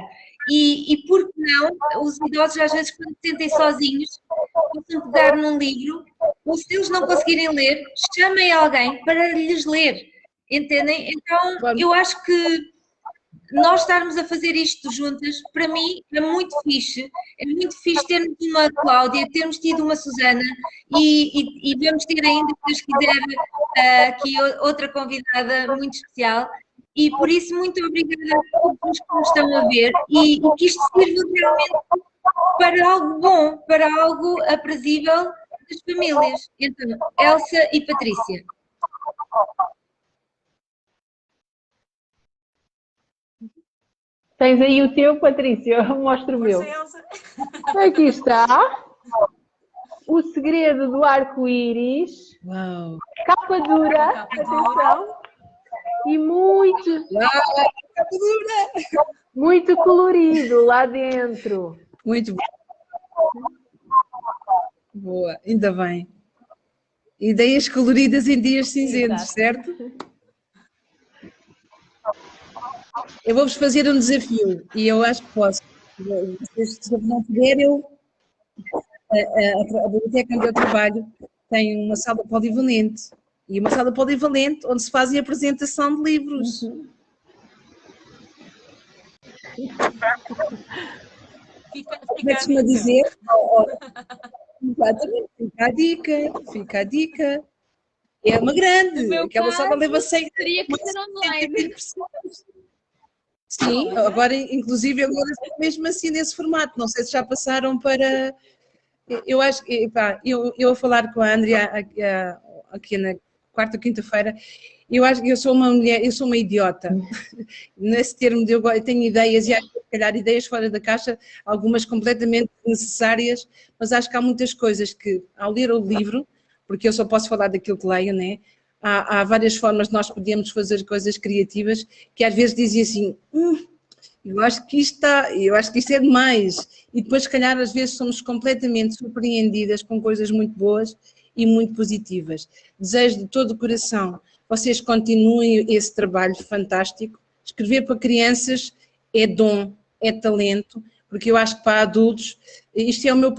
E por que não, os idosos às vezes quando se sentem sozinhos, possam pegar num livro, ou se eles não conseguirem ler, chamem alguém para lhes ler, entendem? Então eu acho que nós estarmos a fazer isto juntas, para mim é muito fixe termos uma Cláudia, termos tido uma Susana e vamos ter ainda, se Deus quiser, aqui outra convidada muito especial. E por isso, muito obrigada a todos que nos estão a ver e que isto sirva realmente para algo bom, para algo aprazível das famílias. Então, Elsa e Patrícia. Tens aí o teu, Patrícia? Eu mostro o meu. Aqui está. O segredo do arco-íris. Uau! Capa dura. Atenção. E muito colorido lá dentro. Muito bom. Boa, ainda bem. Ideias coloridas em dias cinzentos, Exato. certo? Eu vou-vos fazer um desafio e eu acho que posso. Se eu não puder, a biblioteca onde eu trabalho tem uma sala polivalente. E uma sala polivalente onde se fazem apresentação de livros. Fica a dizer. Exatamente, fica a dica. É uma grande, aquela sala leva 100. Teria que ser online. Sim, agora, inclusive, agora mesmo assim nesse formato. Não sei se já passaram para. Eu acho que, eu a falar com a Andrea aqui na quarta ou quinta-feira, eu acho que eu sou uma mulher, eu sou uma idiota. Nesse termo de eu tenho ideias, e acho que, se calhar, ideias fora da caixa, algumas completamente necessárias, mas acho que há muitas coisas que, ao ler o livro, porque eu só posso falar daquilo que leio, né? Há várias formas de nós podemos fazer coisas criativas que às vezes dizia assim, eu acho que isto é demais. E depois, se calhar, às vezes somos completamente surpreendidas com coisas muito boas e muito positivas. Desejo de todo o coração vocês continuem esse trabalho fantástico. Escrever para crianças é dom, é talento, porque eu acho que para adultos, isto é o meu,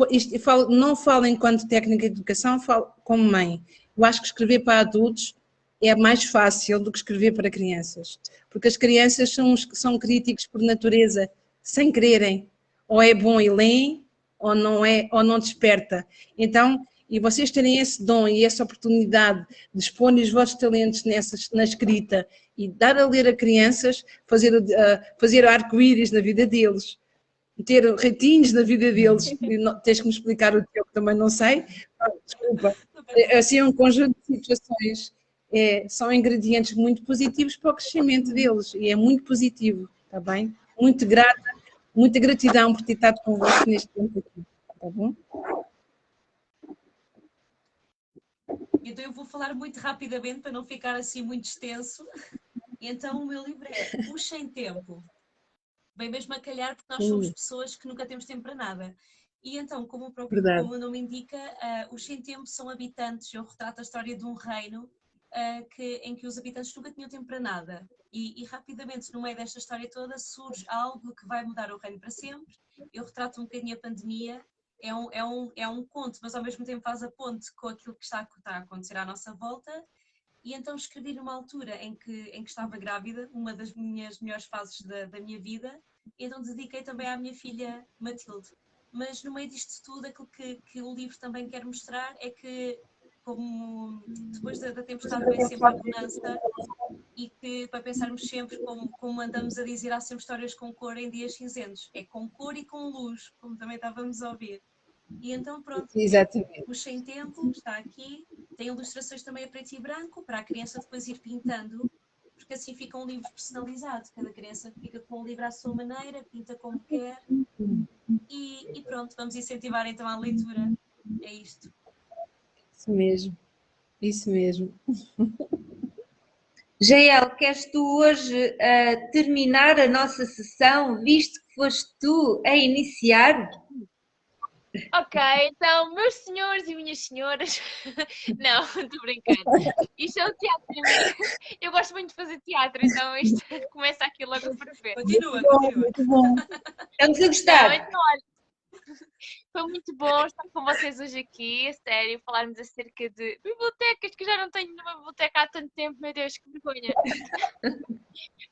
não falo enquanto técnica de educação, falo como mãe. Eu acho que escrever para adultos é mais fácil do que escrever para crianças, porque as crianças são críticos por natureza, sem quererem. Ou é bom e leem, ou não é, ou não desperta. Então, e vocês terem esse dom e essa oportunidade de expor os vossos talentos na escrita e dar a ler a crianças, fazer arco-íris na vida deles, ter ratinhos na vida deles, tens que me explicar o teu, que também não sei, desculpa, assim um conjunto de situações, são ingredientes muito positivos para o crescimento deles, e é muito positivo, está bem? Muito grata, muita gratidão por ter estado convosco neste tempo aqui, está bom? Então eu vou falar muito rapidamente para não ficar assim muito extenso. Então o meu livro é O Sem Tempo. Bem mesmo a calhar porque nós somos pessoas que nunca temos tempo para nada. E então, como o nome indica, os Sem Tempo são habitantes, eu retrato a história de um reino em que os habitantes nunca tinham tempo para nada. E rapidamente, no meio desta história toda, surge algo que vai mudar o reino para sempre. Eu retrato um bocadinho a pandemia. É um conto, mas ao mesmo tempo faz a ponte com aquilo que está a acontecer à nossa volta. E então escrevi numa altura em que estava grávida, uma das minhas melhores fases da minha vida, e então dediquei também à minha filha Matilde. Mas no meio disto tudo, aquilo que o livro também quer mostrar é que, como depois da tempestade vem sempre a bonança, e que para pensarmos sempre, como andamos a dizer, há sempre histórias com cor em dias cinzentos. É com cor e com luz, como também estávamos a ouvir. E então pronto, exatamente. O Sem Tempo está aqui, tem ilustrações também a preto e branco, para a criança depois ir pintando, porque assim fica um livro personalizado, cada criança fica com um livro à sua maneira, pinta como quer, e pronto, vamos incentivar então a leitura, é isto. Isso mesmo, isso mesmo. Jael, queres tu hoje terminar a nossa sessão, visto que foste tu a iniciar? Ok, então, meus senhores e minhas senhoras. Não, estou brincando. Isto é o teatro para mim. Eu gosto muito de fazer teatro, então isto começa aqui logo por ver. Continua, Bom, continua. muito bom. Estamos a Não, gostar. então, olha, foi muito bom estar com vocês hoje aqui, a sério, falarmos acerca de bibliotecas, que eu já não tenho numa biblioteca há tanto tempo, meu Deus, que vergonha.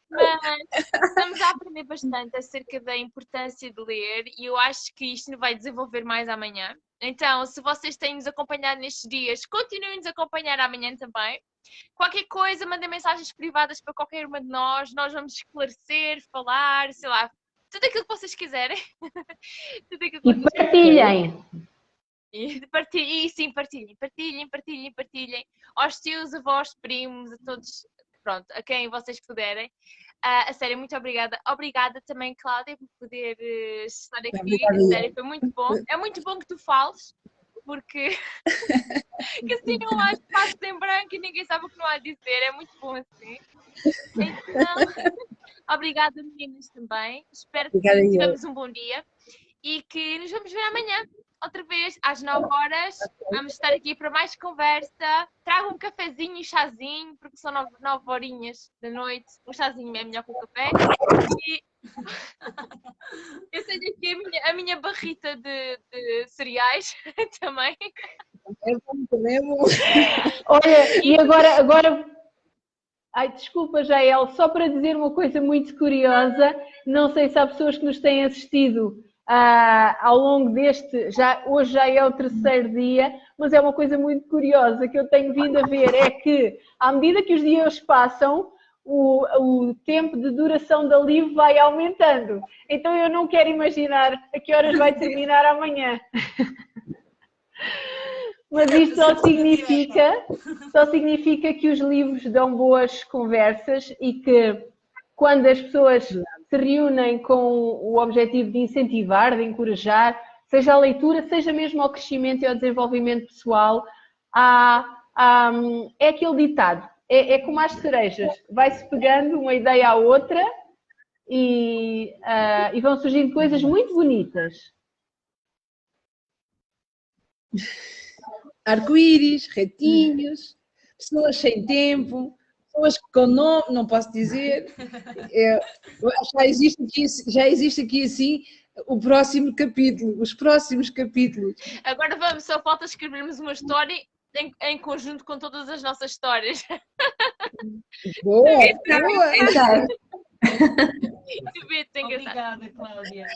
Mas estamos a aprender bastante acerca da importância de ler e eu acho que isto nos vai desenvolver mais amanhã. Então, se vocês têm nos acompanhado nestes dias, continuem-nos a acompanhar amanhã também. Qualquer coisa, mandem mensagens privadas para qualquer uma de nós vamos esclarecer, falar, sei lá, tudo aquilo que vocês quiserem. Tudo aquilo que E vocês partilhem. E sim, partilhem. Aos tios, avós, primos, a todos, pronto, a quem vocês puderem. A sério, muito obrigada. Obrigada também, Cláudia, por poder estar aqui. Obrigada, A sério, foi muito bom. É muito bom que tu fales, porque que assim não há espaço em branco e ninguém sabe o que não há a dizer. É muito bom assim. Então, obrigada, meninas, também. Espero que Obrigada, eu. tenhamos um bom dia e que nos vamos ver amanhã. Outra vez, às 9 horas, vamos estar aqui para mais conversa. Traga um cafezinho e chazinho, porque são 9 horinhas da noite. O chazinho é melhor que o café. E eu sei aqui a minha barrita de cereais também. É bom. Olha, e agora... Ai, desculpa, Jael, só para dizer uma coisa muito curiosa, não sei se há pessoas que nos têm assistido ao longo deste, hoje já é o terceiro dia, mas é uma coisa muito curiosa que eu tenho vindo a ver, é que à medida que os dias passam, o tempo de duração da live vai aumentando. Então eu não quero imaginar a que horas vai terminar amanhã. Mas isto só significa que os livros dão boas conversas e que quando as pessoas se reúnem com o objetivo de incentivar, de encorajar, seja a leitura, seja mesmo ao crescimento e ao desenvolvimento pessoal, é aquele ditado, é como as cerejas, vai-se pegando uma ideia à outra e vão surgindo coisas muito bonitas. Arco-íris, retinhos, pessoas sem tempo, pessoas com nome, não posso dizer. Já existe aqui assim o próximo capítulo, os próximos capítulos. Agora só falta escrevermos uma história em conjunto com todas as nossas histórias. Boa, boa! Obrigada, Cláudia.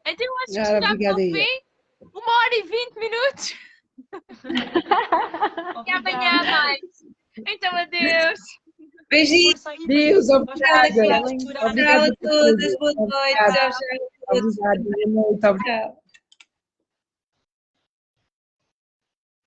Então eu acho que chegamos ao fim. 1h20 minutos. E amanhã mais. Então, adeus. Beijinhos. Deus, obrigada. Tchau a todas. Boa noite. Tchau, tchau. Obrigada, boa noite. Obrigada.